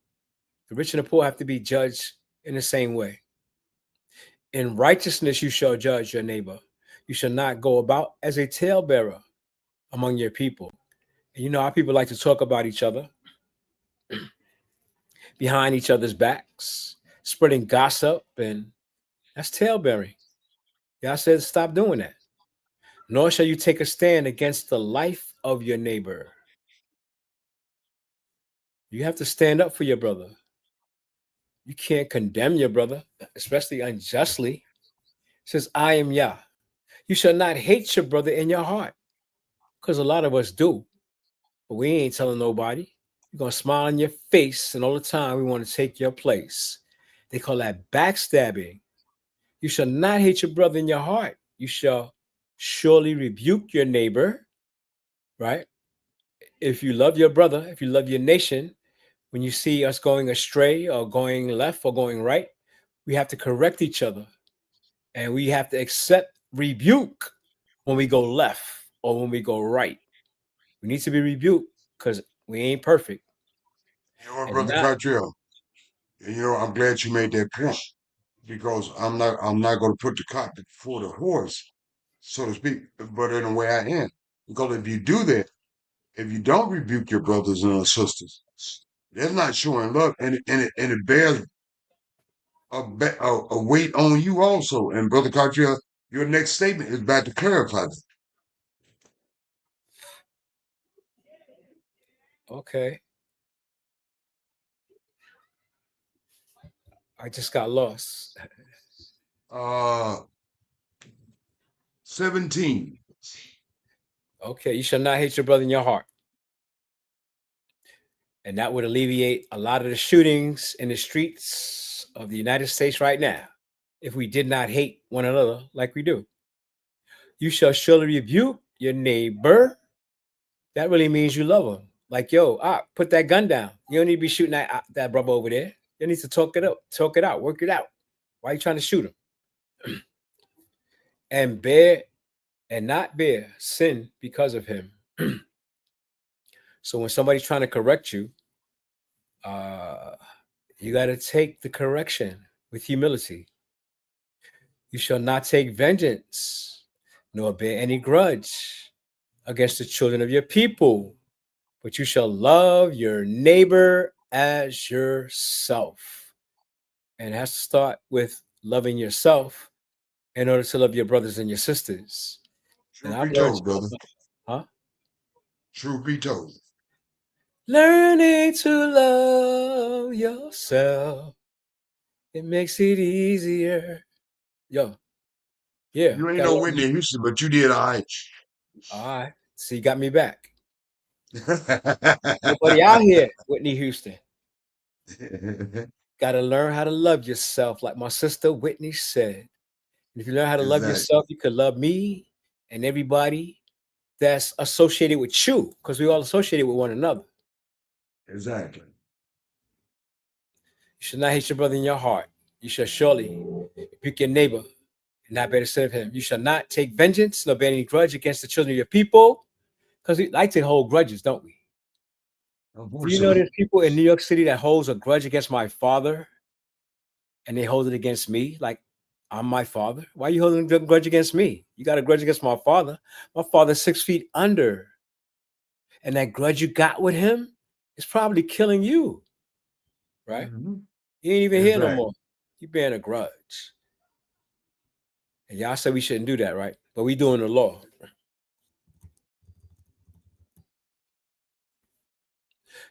the rich and the poor have to be judged in the same way. In righteousness, you shall judge your neighbor. You shall not go about as a talebearer among your people. And our people like to talk about each other behind each other's backs. spreading gossip, and that's tailbearing. Y'all said stop doing that. Nor shall you take a stand against the life of your neighbor. You have to stand up for your brother. You can't condemn your brother, especially unjustly. It says, I am Yah. You shall not hate your brother in your heart. Because a lot of us do. But we ain't telling nobody. You're going to smile on your face, and all the time we want to take your place. They call that backstabbing. You shall not hate your brother in your heart. You shall surely rebuke your neighbor, right? If you love your brother, if you love your nation, when you see us going astray or going left or going right, we have to correct each other. And we have to accept rebuke when we go left or when we go right. We need to be rebuked because we ain't perfect. You know what, And Brother not- Cartrell? You know, I'm glad you made that point because I'm not going to put the cart before the horse, so to speak, but in a way I am. Because if you do that, if you don't rebuke your brothers and sisters, that's not showing love, and it bears a weight on you also. And Brother Cartrell, your next statement is about to clarify that. Okay. I just got lost. 17. Okay. You shall not hate your brother in your heart. And that would alleviate a lot of the shootings in the streets of the United States right now if we did not hate one another like we do. You shall surely rebuke your neighbor. That really means you love him. Like, yo, put that gun down. You don't need to be shooting that brother over there. You need to talk it out, work it out. Why are you trying to shoot him? And not bear sin because of him. So when somebody's trying to correct you, you got to take the correction with humility. You shall not take vengeance, nor bear any grudge against the children of your people, but you shall love your neighbor as yourself. And it has to start with loving yourself in order to love your brothers and your sisters. Truth And be told, brother. Huh? Truth be told. Learning to love yourself, it makes it easier. Yo, yeah. You ain't no Whitney Houston, but you did all right. All right. So you got me back. Nobody out here, Whitney Houston. Got to learn how to love yourself, like my sister Whitney said. And if you learn how to love yourself, you can love me and everybody that's associated with you, because we all associated with one another. Exactly. You should not hate your brother in your heart. You shall surely rebuke your neighbor and not bear the sin of him. You shall not take vengeance, nor bear any grudge against the children of your people, because we like to hold grudges, don't we? Do you know there's people in New York City that holds a grudge against my father and they hold it against me? Like, I'm my father. Why are you holding a grudge against me? You got a grudge against my father. My father's 6 feet under. And that grudge you got with him is probably killing you. Right? Mm-hmm. You ain't even here no more. You bearing a grudge. And y'all said we shouldn't do that, right? But we doing the law.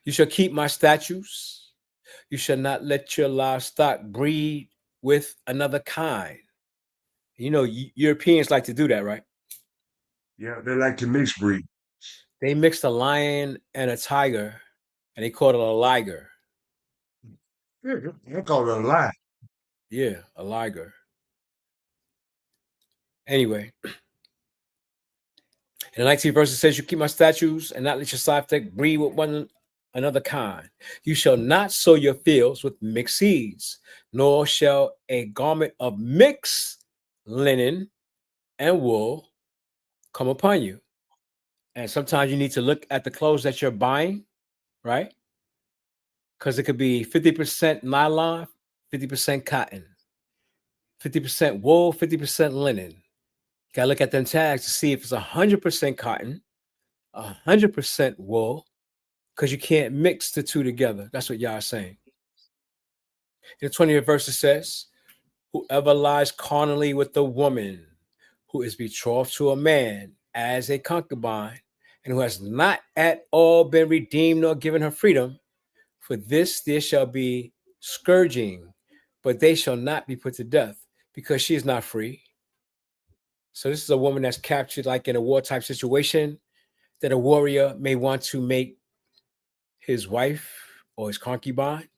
You shall keep my statutes. You shall not let your livestock breed with another kind. You know, Europeans like to do that, right? Yeah, they like to mix breed. They mixed a lion and a tiger, and they called it a liger. They call it a lie. Yeah, a liger. Anyway, in the 19th verse, it says, you keep my statutes and not let your livestock breed with one another kind. You shall not sow your fields with mixed seeds, nor shall a garment of mixed linen and wool come upon you. And sometimes you need to look at the clothes that you're buying, right? Because it could be 50% nylon, 50% cotton, 50% wool, 50% linen. You gotta look at them tags to see if it's 100% cotton, 100% wool, because you can't mix the two together. That's what y'all are saying. In the 20th verse, it says, whoever lies carnally with a woman who is betrothed to a man as a concubine, and who has not at all been redeemed nor given her freedom, for this there shall be scourging, but they shall not be put to death, because she is not free. So this is a woman that's captured like in a war type situation, that a warrior may want to make his wife or his concubine,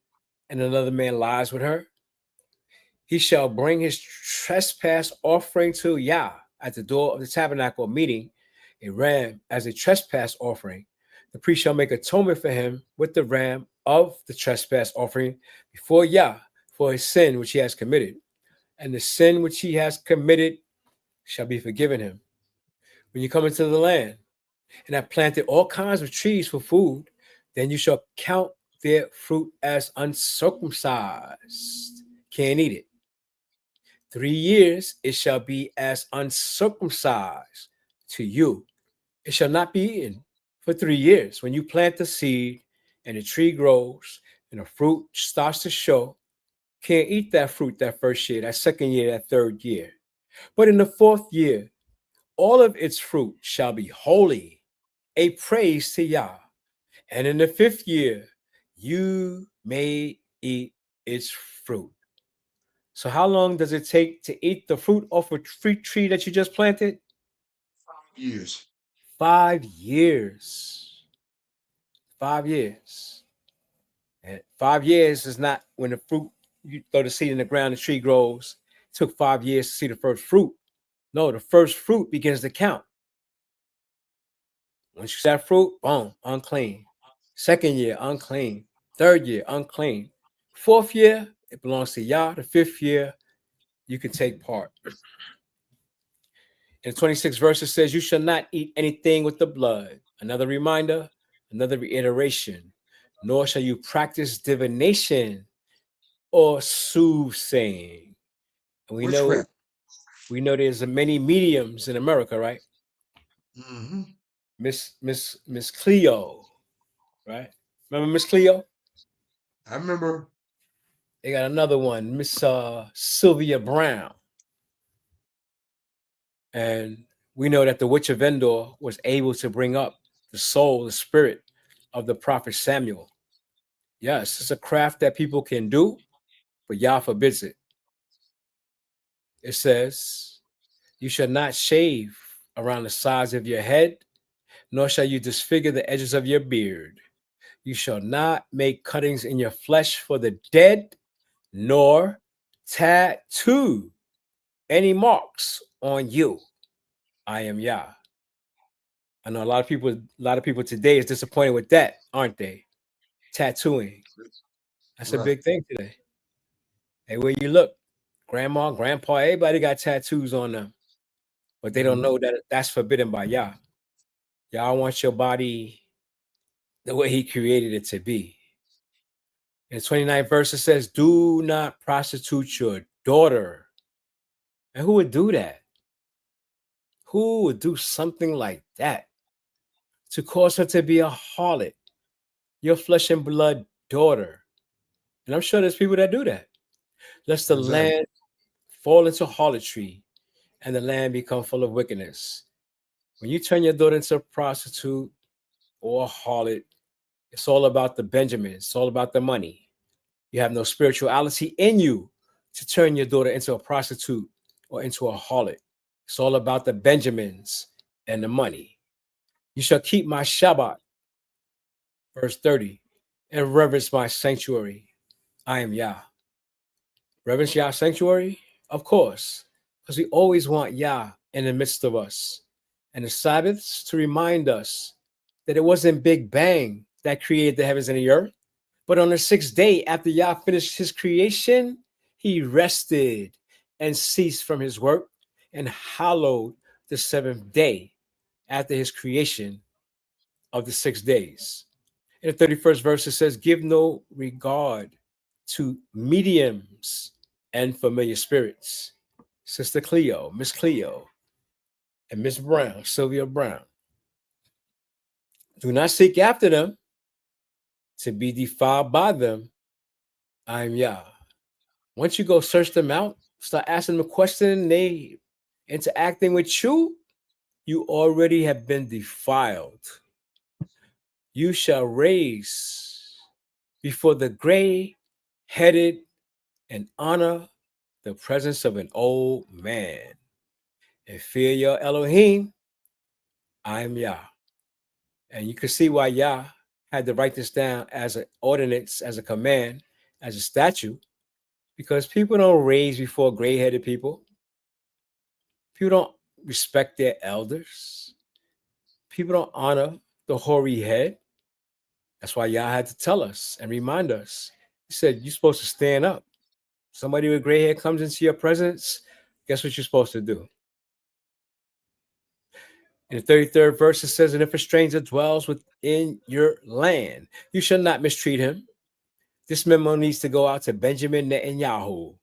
and another man lies with her. He shall bring his trespass offering to Yah at the door of the tabernacle meeting, a ram as a trespass offering. The priest shall make atonement for him with the ram of the trespass offering before Yah for his sin which he has committed. And the sin which he has committed shall be forgiven him. When you come into the land and have planted all kinds of trees for food, then you shall count their fruit as uncircumcised. Can't eat it. 3 years it shall be as uncircumcised to you. It shall not be eaten for 3 years. When you plant the seed and the tree grows and the fruit starts to show, can't eat that fruit that first year, that second year, that third year. But in the 4th year, all of its fruit shall be holy, a praise to Yah. And in the 5th year, you may eat its fruit. So how long does it take to eat the fruit off a fruit tree that you just planted? 5 years. 5 years. 5 years. And 5 years is not when the fruit, you throw the seed in the ground, the tree grows. It took 5 years to see the first fruit. No, the first fruit begins to count. Once you see that fruit, boom, unclean. 2nd year, unclean. 3rd year, unclean. 4th year, it belongs to Yah. The 5th year, you can take part. In 26 verses says, you shall not eat anything with the blood. Another reminder, another reiteration. Nor shall you practice divination or soothsaying. And we know there's many mediums in America, right? Mm-hmm. Miss Cleo, right? Remember Miss Cleo? I remember. They got another one, Miss Sylvia Brown. And we know that the witch of Endor was able to bring up the soul, the spirit of the prophet Samuel. Yes, it's a craft that people can do, but Yah forbids it. It says, you shall not shave around the sides of your head, nor shall you disfigure the edges of your beard. You shall not make cuttings in your flesh for the dead, nor tattoo any marks on you. I am Yah. I know a lot of people today is disappointed with that, aren't they? Tattooing. That's Right. a big thing today. Hey, where you look, grandma, grandpa, everybody got tattoos on them, but they don't know that that's forbidden by Yah. Yah wants your body the way he created it to be. In the 29th verse, it says, do not prostitute your daughter. And who would do that? Who would do something like that? To cause her to be a harlot, your flesh and blood daughter. And I'm sure there's people that do that. Lest the land fall into harlotry and the land become full of wickedness. When you turn your daughter into a prostitute or a harlot, it's all about the Benjamins. It's all about the money. You have no spirituality in you to turn your daughter into a prostitute or into a harlot. It's all about the Benjamins and the money. You shall keep my Shabbat, verse 30, and reverence my sanctuary. I am Yah. Reverence Yah's sanctuary? Of course, because we always want Yah in the midst of us. And the Sabbaths to remind us that it wasn't Big Bang that created the heavens and the earth, but on the 6th day after Yah finished his creation, he rested and ceased from his work and hallowed the 7th day after his creation of the 6 days. In the 31st verse, it says, give no regard to mediums and familiar spirits. Sister Cleo, Miss Cleo, and Miss Brown, Sylvia Brown. Do not seek after them to be defiled by them. I am Yah. Once you go search them out, start asking them a question, they interacting with you, you already have been defiled. You shall raise before the gray-headed and honor the presence of an old man. And fear your Elohim, I am Yah. And you can see why Yah had to write this down as an ordinance, as a command, as a statute, because people don't raise before gray-headed people. People don't respect their elders. People don't honor the hoary head. That's why Yah had to tell us and remind us. He said, you're supposed to stand up. Somebody with gray hair comes into your presence, guess what you're supposed to do? In the 33rd verse, it says, and if a stranger dwells within your land, you shall not mistreat him. This memo needs to go out to Benjamin Netanyahu,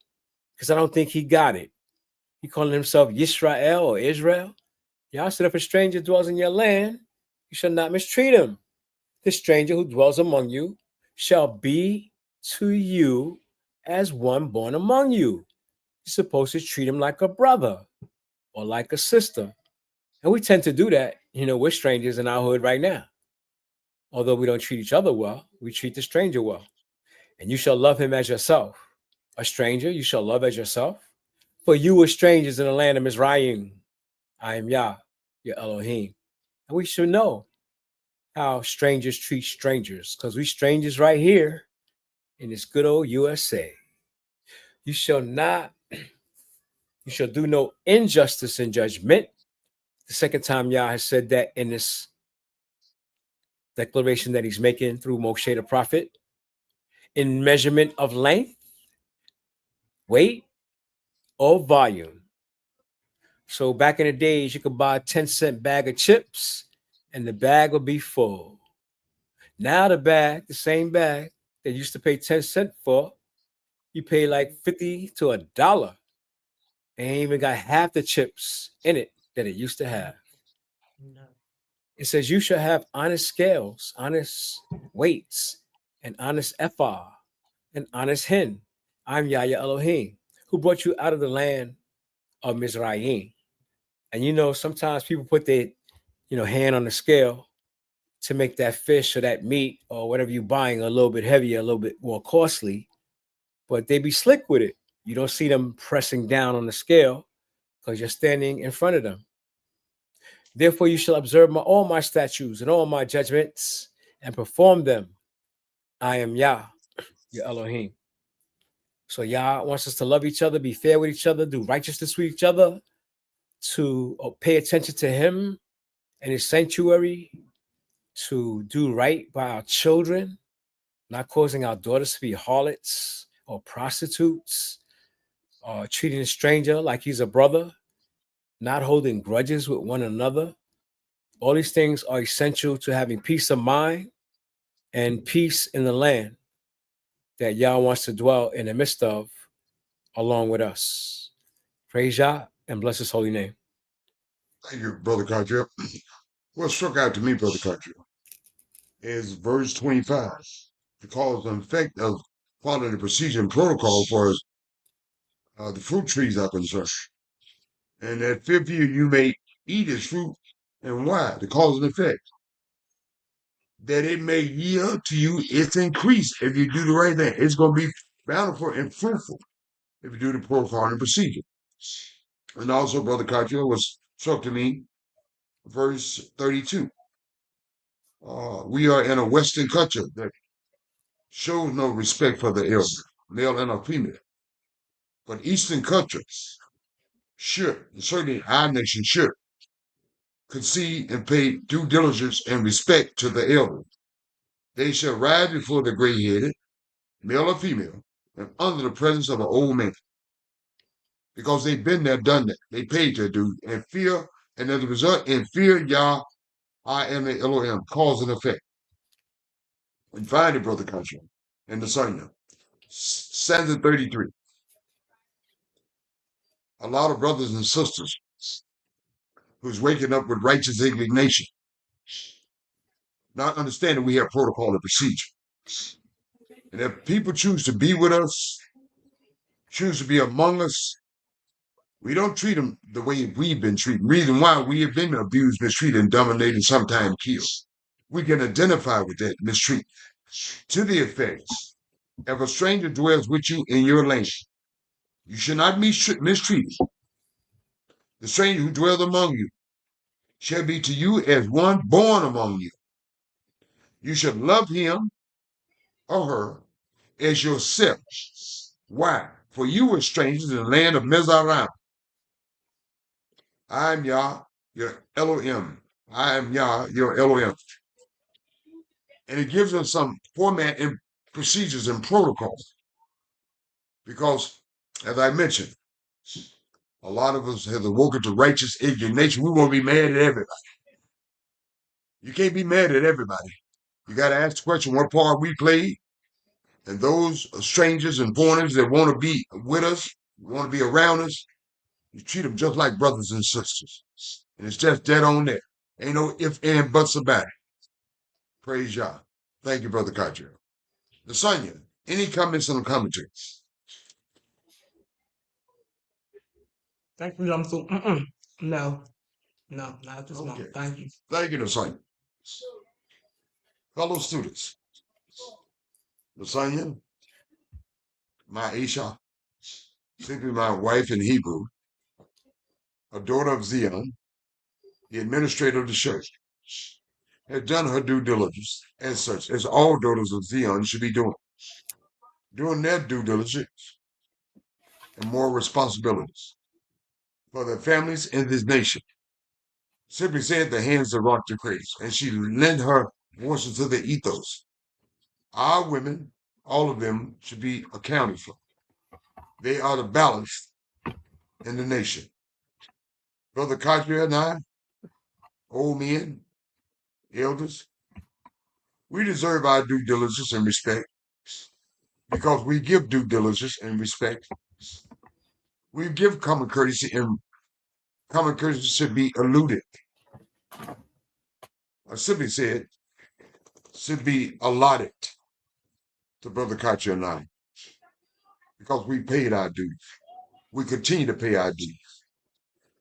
because I don't think he got it. He calling himself Yisrael or Israel. Yah said, if a stranger dwells in your land, you shall not mistreat him. The stranger who dwells among you shall be to you as one born among you. You're supposed to treat him like a brother or like a sister. And we tend to do that. We're strangers in our hood right now. Although we don't treat each other well, we treat the stranger well. And you shall love him as yourself. A stranger you shall love as yourself. For you were strangers in the land of Mizraim. I am Yah, your Elohim. And we should know how strangers treat strangers, because we strangers right here in this good old USA. You shall do no injustice in judgment. The second time Yah has said that in this declaration that he's making through Moshe the prophet. In measurement of length, weight, or volume. So back in the days, you could buy a 10-cent bag of chips and the bag would be full. Now the same bag that you used to pay 10 cents for, you pay like 50 to $1. They ain't even got half the chips in it that it used to have. No. It says you shall have honest scales, honest weights, and honest ephah, and honest hin. I'm Yah Elohim, who brought you out of the land of Mizraim. And sometimes people put their hand on the scale to make that fish or that meat or whatever you're buying a little bit heavier, a little bit more costly, but they be slick with it. You don't see them pressing down on the scale because you're standing in front of them. Therefore, you shall observe all my statutes and all my judgments and perform them. I am Yah, your Elohim. So Yah wants us to love each other, be fair with each other, do righteousness with each other, to pay attention to him and his sanctuary, to do right by our children, not causing our daughters to be harlots or prostitutes, or treating a stranger like he's a brother, not holding grudges with one another. All these things are essential to having peace of mind and peace in the land that Yah wants to dwell in the midst of along with us. Praise Yah and bless his holy name. Thank you, Brother Carter. What struck out to me, Brother Carter, is verse 25. The cause and effect of following the procedure and protocol for the fruit trees are concerned. And that fifth year you may eat its fruit. And why? The cause and effect. That it may yield to you its increase if you do the right thing. It's going to be bountiful and fruitful if you do the protocol and procedure. And also, Brother Carter, was struck to me, verse 32. We are in a Western culture that shows no respect for the elder, male and female. But Eastern cultures should, and certainly our nation should, concede and pay due diligence and respect to the elder. They shall rise before the gray-headed, male or female, and under the presence of an old man. Because they've been there, done that. They paid their due, and fear, and as a result, in fear, Yah, I am the Elohim, cause and effect. And finally, Brother Country, in the Sunnah, stanza 33. A lot of brothers and sisters who's waking up with righteous indignation, not understanding we have protocol and procedure. And if people choose to be with us, choose to be among us, we don't treat them the way we've been treated. Reason why we have been abused, mistreated, and dominated, sometimes killed. We can identify with that mistreatment to the effects if a stranger dwells with you in your land. You should not be mistreated. The stranger who dwells among you shall be to you as one born among you. You should love him or her as yourself. Why? For you were strangers in the land of Mizraim. I am Yah, your Elohim. I am Yah, your Elohim. And it gives us some format and procedures and protocols. Because, as I mentioned, a lot of us have awoken to righteous indignation. We won't be mad at everybody. You can't be mad at everybody. You got to ask the question, what part we played? And those strangers and foreigners that want to be with us, want to be around us, you treat them just like brothers and sisters. And it's just dead on there. Ain't no ifs, and buts about it. Praise Yah. Thank you, Brother Kaja. Lasanya, any comments on the commentary? Thank you, Yamsu. No, not this moment. Thank you. Thank you, Lasanya. Fellow students, Lasanya, my Isha, simply my wife in Hebrew, a daughter of Zion, the administrator of the church, has done her due diligence as such, as all daughters of Zion should be doing their due diligence and more responsibilities for their families in this nation. Simply said, the hands that rock the cradles, and she lent her voice to the ethos. Our women, all of them, should be accounted for. They are the balance in the nation. Brother Katria and I, old men, elders, we deserve our due diligence and respect because we give due diligence and respect. We give common courtesy, and common courtesy should be eluded. I simply said, should be allotted to Brother Katria and I because we paid our dues. We continue to pay our dues.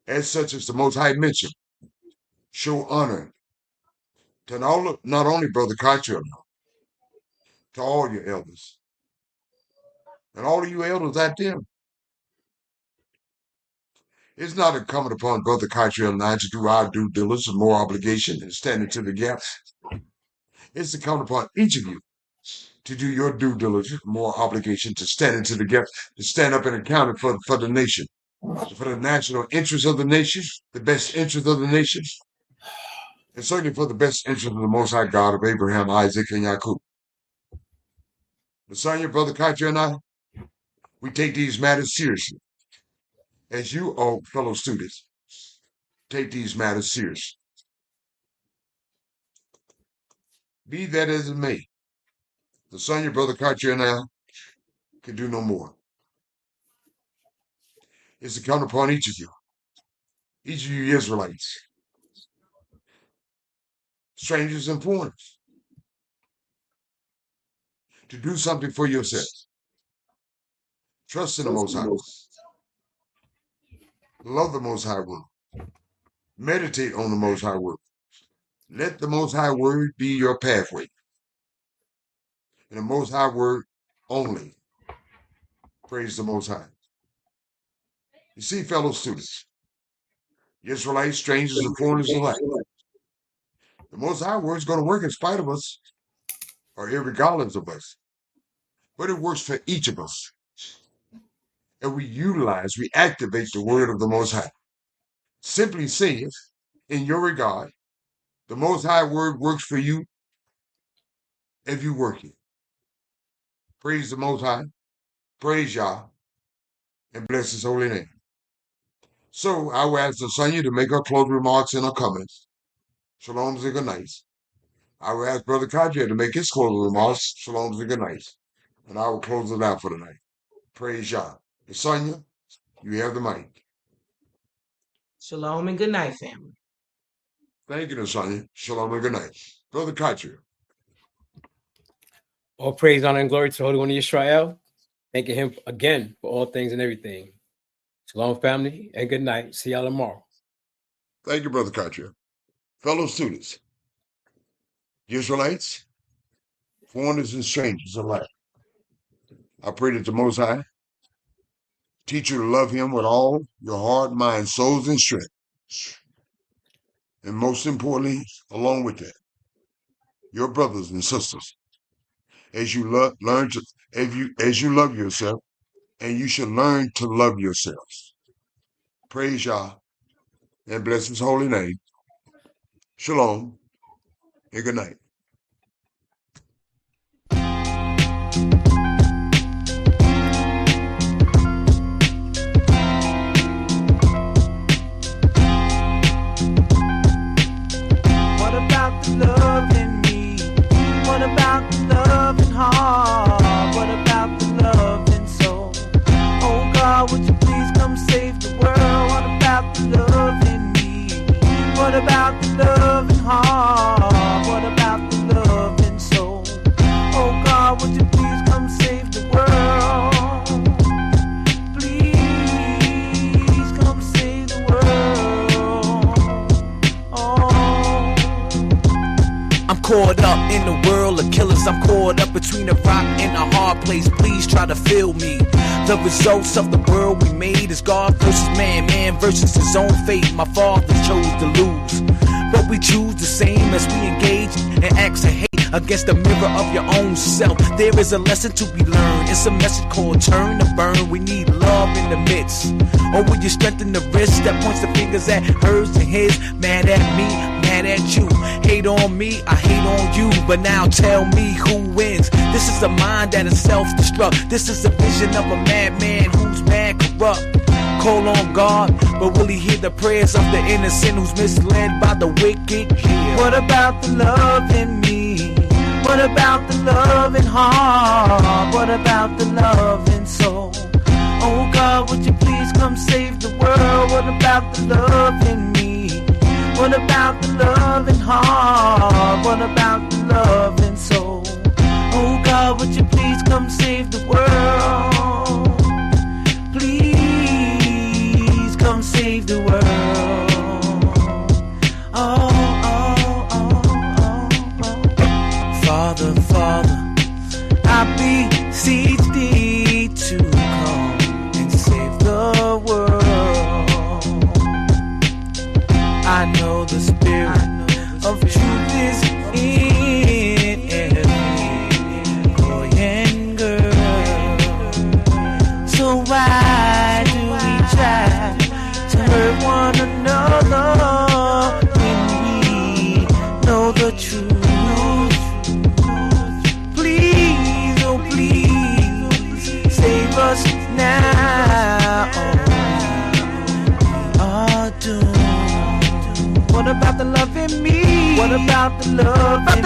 As such, as the Most High mentioned, show honor to not only Brother Katria, to all your elders. And all of you elders out there, it's not incumbent upon Brother Katria and I to do our due diligence and more obligation and stand into the gap. It's incumbent upon each of you to do your due diligence, more obligation to stand into the gap, to stand up and account for the nation, for the national interest of the nation, the best interest of the nation, and certainly for the best interest of the Most High God of Abraham, Isaac, and Jacob. The son, your Brother Katria and I, we take these matters seriously. As you, all fellow students, take these matters seriously. Be that as it may, the son, your Brother Katria and I can do no more. It's incumbent upon each of you Israelites, strangers and foreigners, to do something for yourselves. Trust in the Most High. Love the Most High Word. Meditate on the Most High Word. Let the Most High Word be your pathway. And the Most High Word only. Praise the Most High. You see, fellow students, Israelites, strangers, and foreigners alike, the Most High Word is going to work in spite of us, or irregardless of us. But it works for each of us. And we activate the word of the Most High. Simply says, in your regard, the Most High Word works for you if you work it. Praise the Most High, praise Yah, and bless His holy name. So I will ask the Sonia to make her closing remarks and her comments. Shalom and good nights. I will ask Brother Kaja to make his closing remarks. Shalom and good nights. And I will close it out for the night. Praise Yah. Sonia, you have the mic. Shalom and good night, family. Thank you, Sonia. Shalom and good night. Brother Kaja. All praise, honor, and glory to the Holy One of Israel. thanking him again for all things and everything. Shalom, family, and good night. See y'all tomorrow. Thank you, Brother Cartier. Fellow students, Israelites, foreigners and strangers alike, I pray that the Most High teach you to love him with all your heart, mind, souls, and strength. And most importantly, along with that, your brothers and sisters, as you love yourself, and you should learn to love yourselves. Praise Yah and bless his holy name. Shalom and good night. What about the love in me? What about the love in heart? What about the love in soul? Oh God, would you please come save the world? What about the love in me? What about the love in heart? What about the love in soul? Oh God, would you please come save the world? Please come save the world. Oh. I'm caught up in the world of killers. I'm caught up between a rock and a hard place. Please try to feel me. The results of the world we made is God versus man, man versus his own fate. My father chose to lose, but we choose the same as we engage in acts of hate against the mirror of your own self. There is a lesson to be learned. It's a message called turn to burn. We need love in the midst. Or will you strengthen the wrist that points the fingers at hers and his? Mad at me, mad at you. Hate on me, I hate on you. But now tell me who wins. This is a mind that is self-destruct. This is a vision of a madman who's mad corrupt. Call on God, but will he hear the prayers of the innocent who's misled by the wicked? Yeah. What about the love in me? What about the love in heart? What about the love in soul? Oh God, would you please come save the world? What about the love in me? What about the love in heart? What about the love in soul? Oh God, would you please come save the world? Please come save the world. Oh, oh, oh, oh, oh. Father, Father, I beseech thee to come and save the world. I know the spirit of truth is in every boy and girl. So why do we try to hurt one another when we know the truth? Please, oh please, save us now. We are doomed. What about the love in me? What about the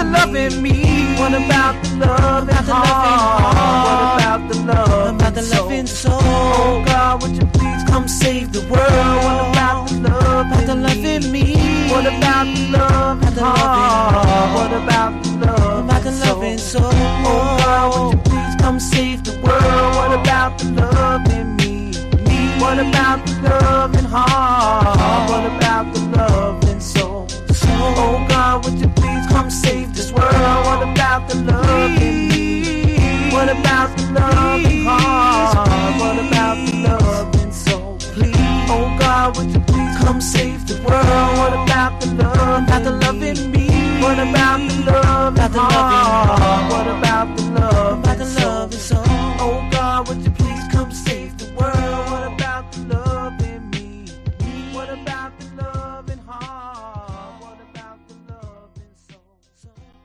love in me? What about the love in heart? What about the love in soul? Oh God, would you please come save the world? What about the love in me? What about the love in heart? What about the love in soul? Oh God, would you please come save the world? What about the love in me? What about the love in heart? What about the love in soul? Oh God, would you please come save this world? What about the love in me? What about the love in heart? What about the love in soul? Please, oh God, would you please come save the world? What about the love in me? What about the love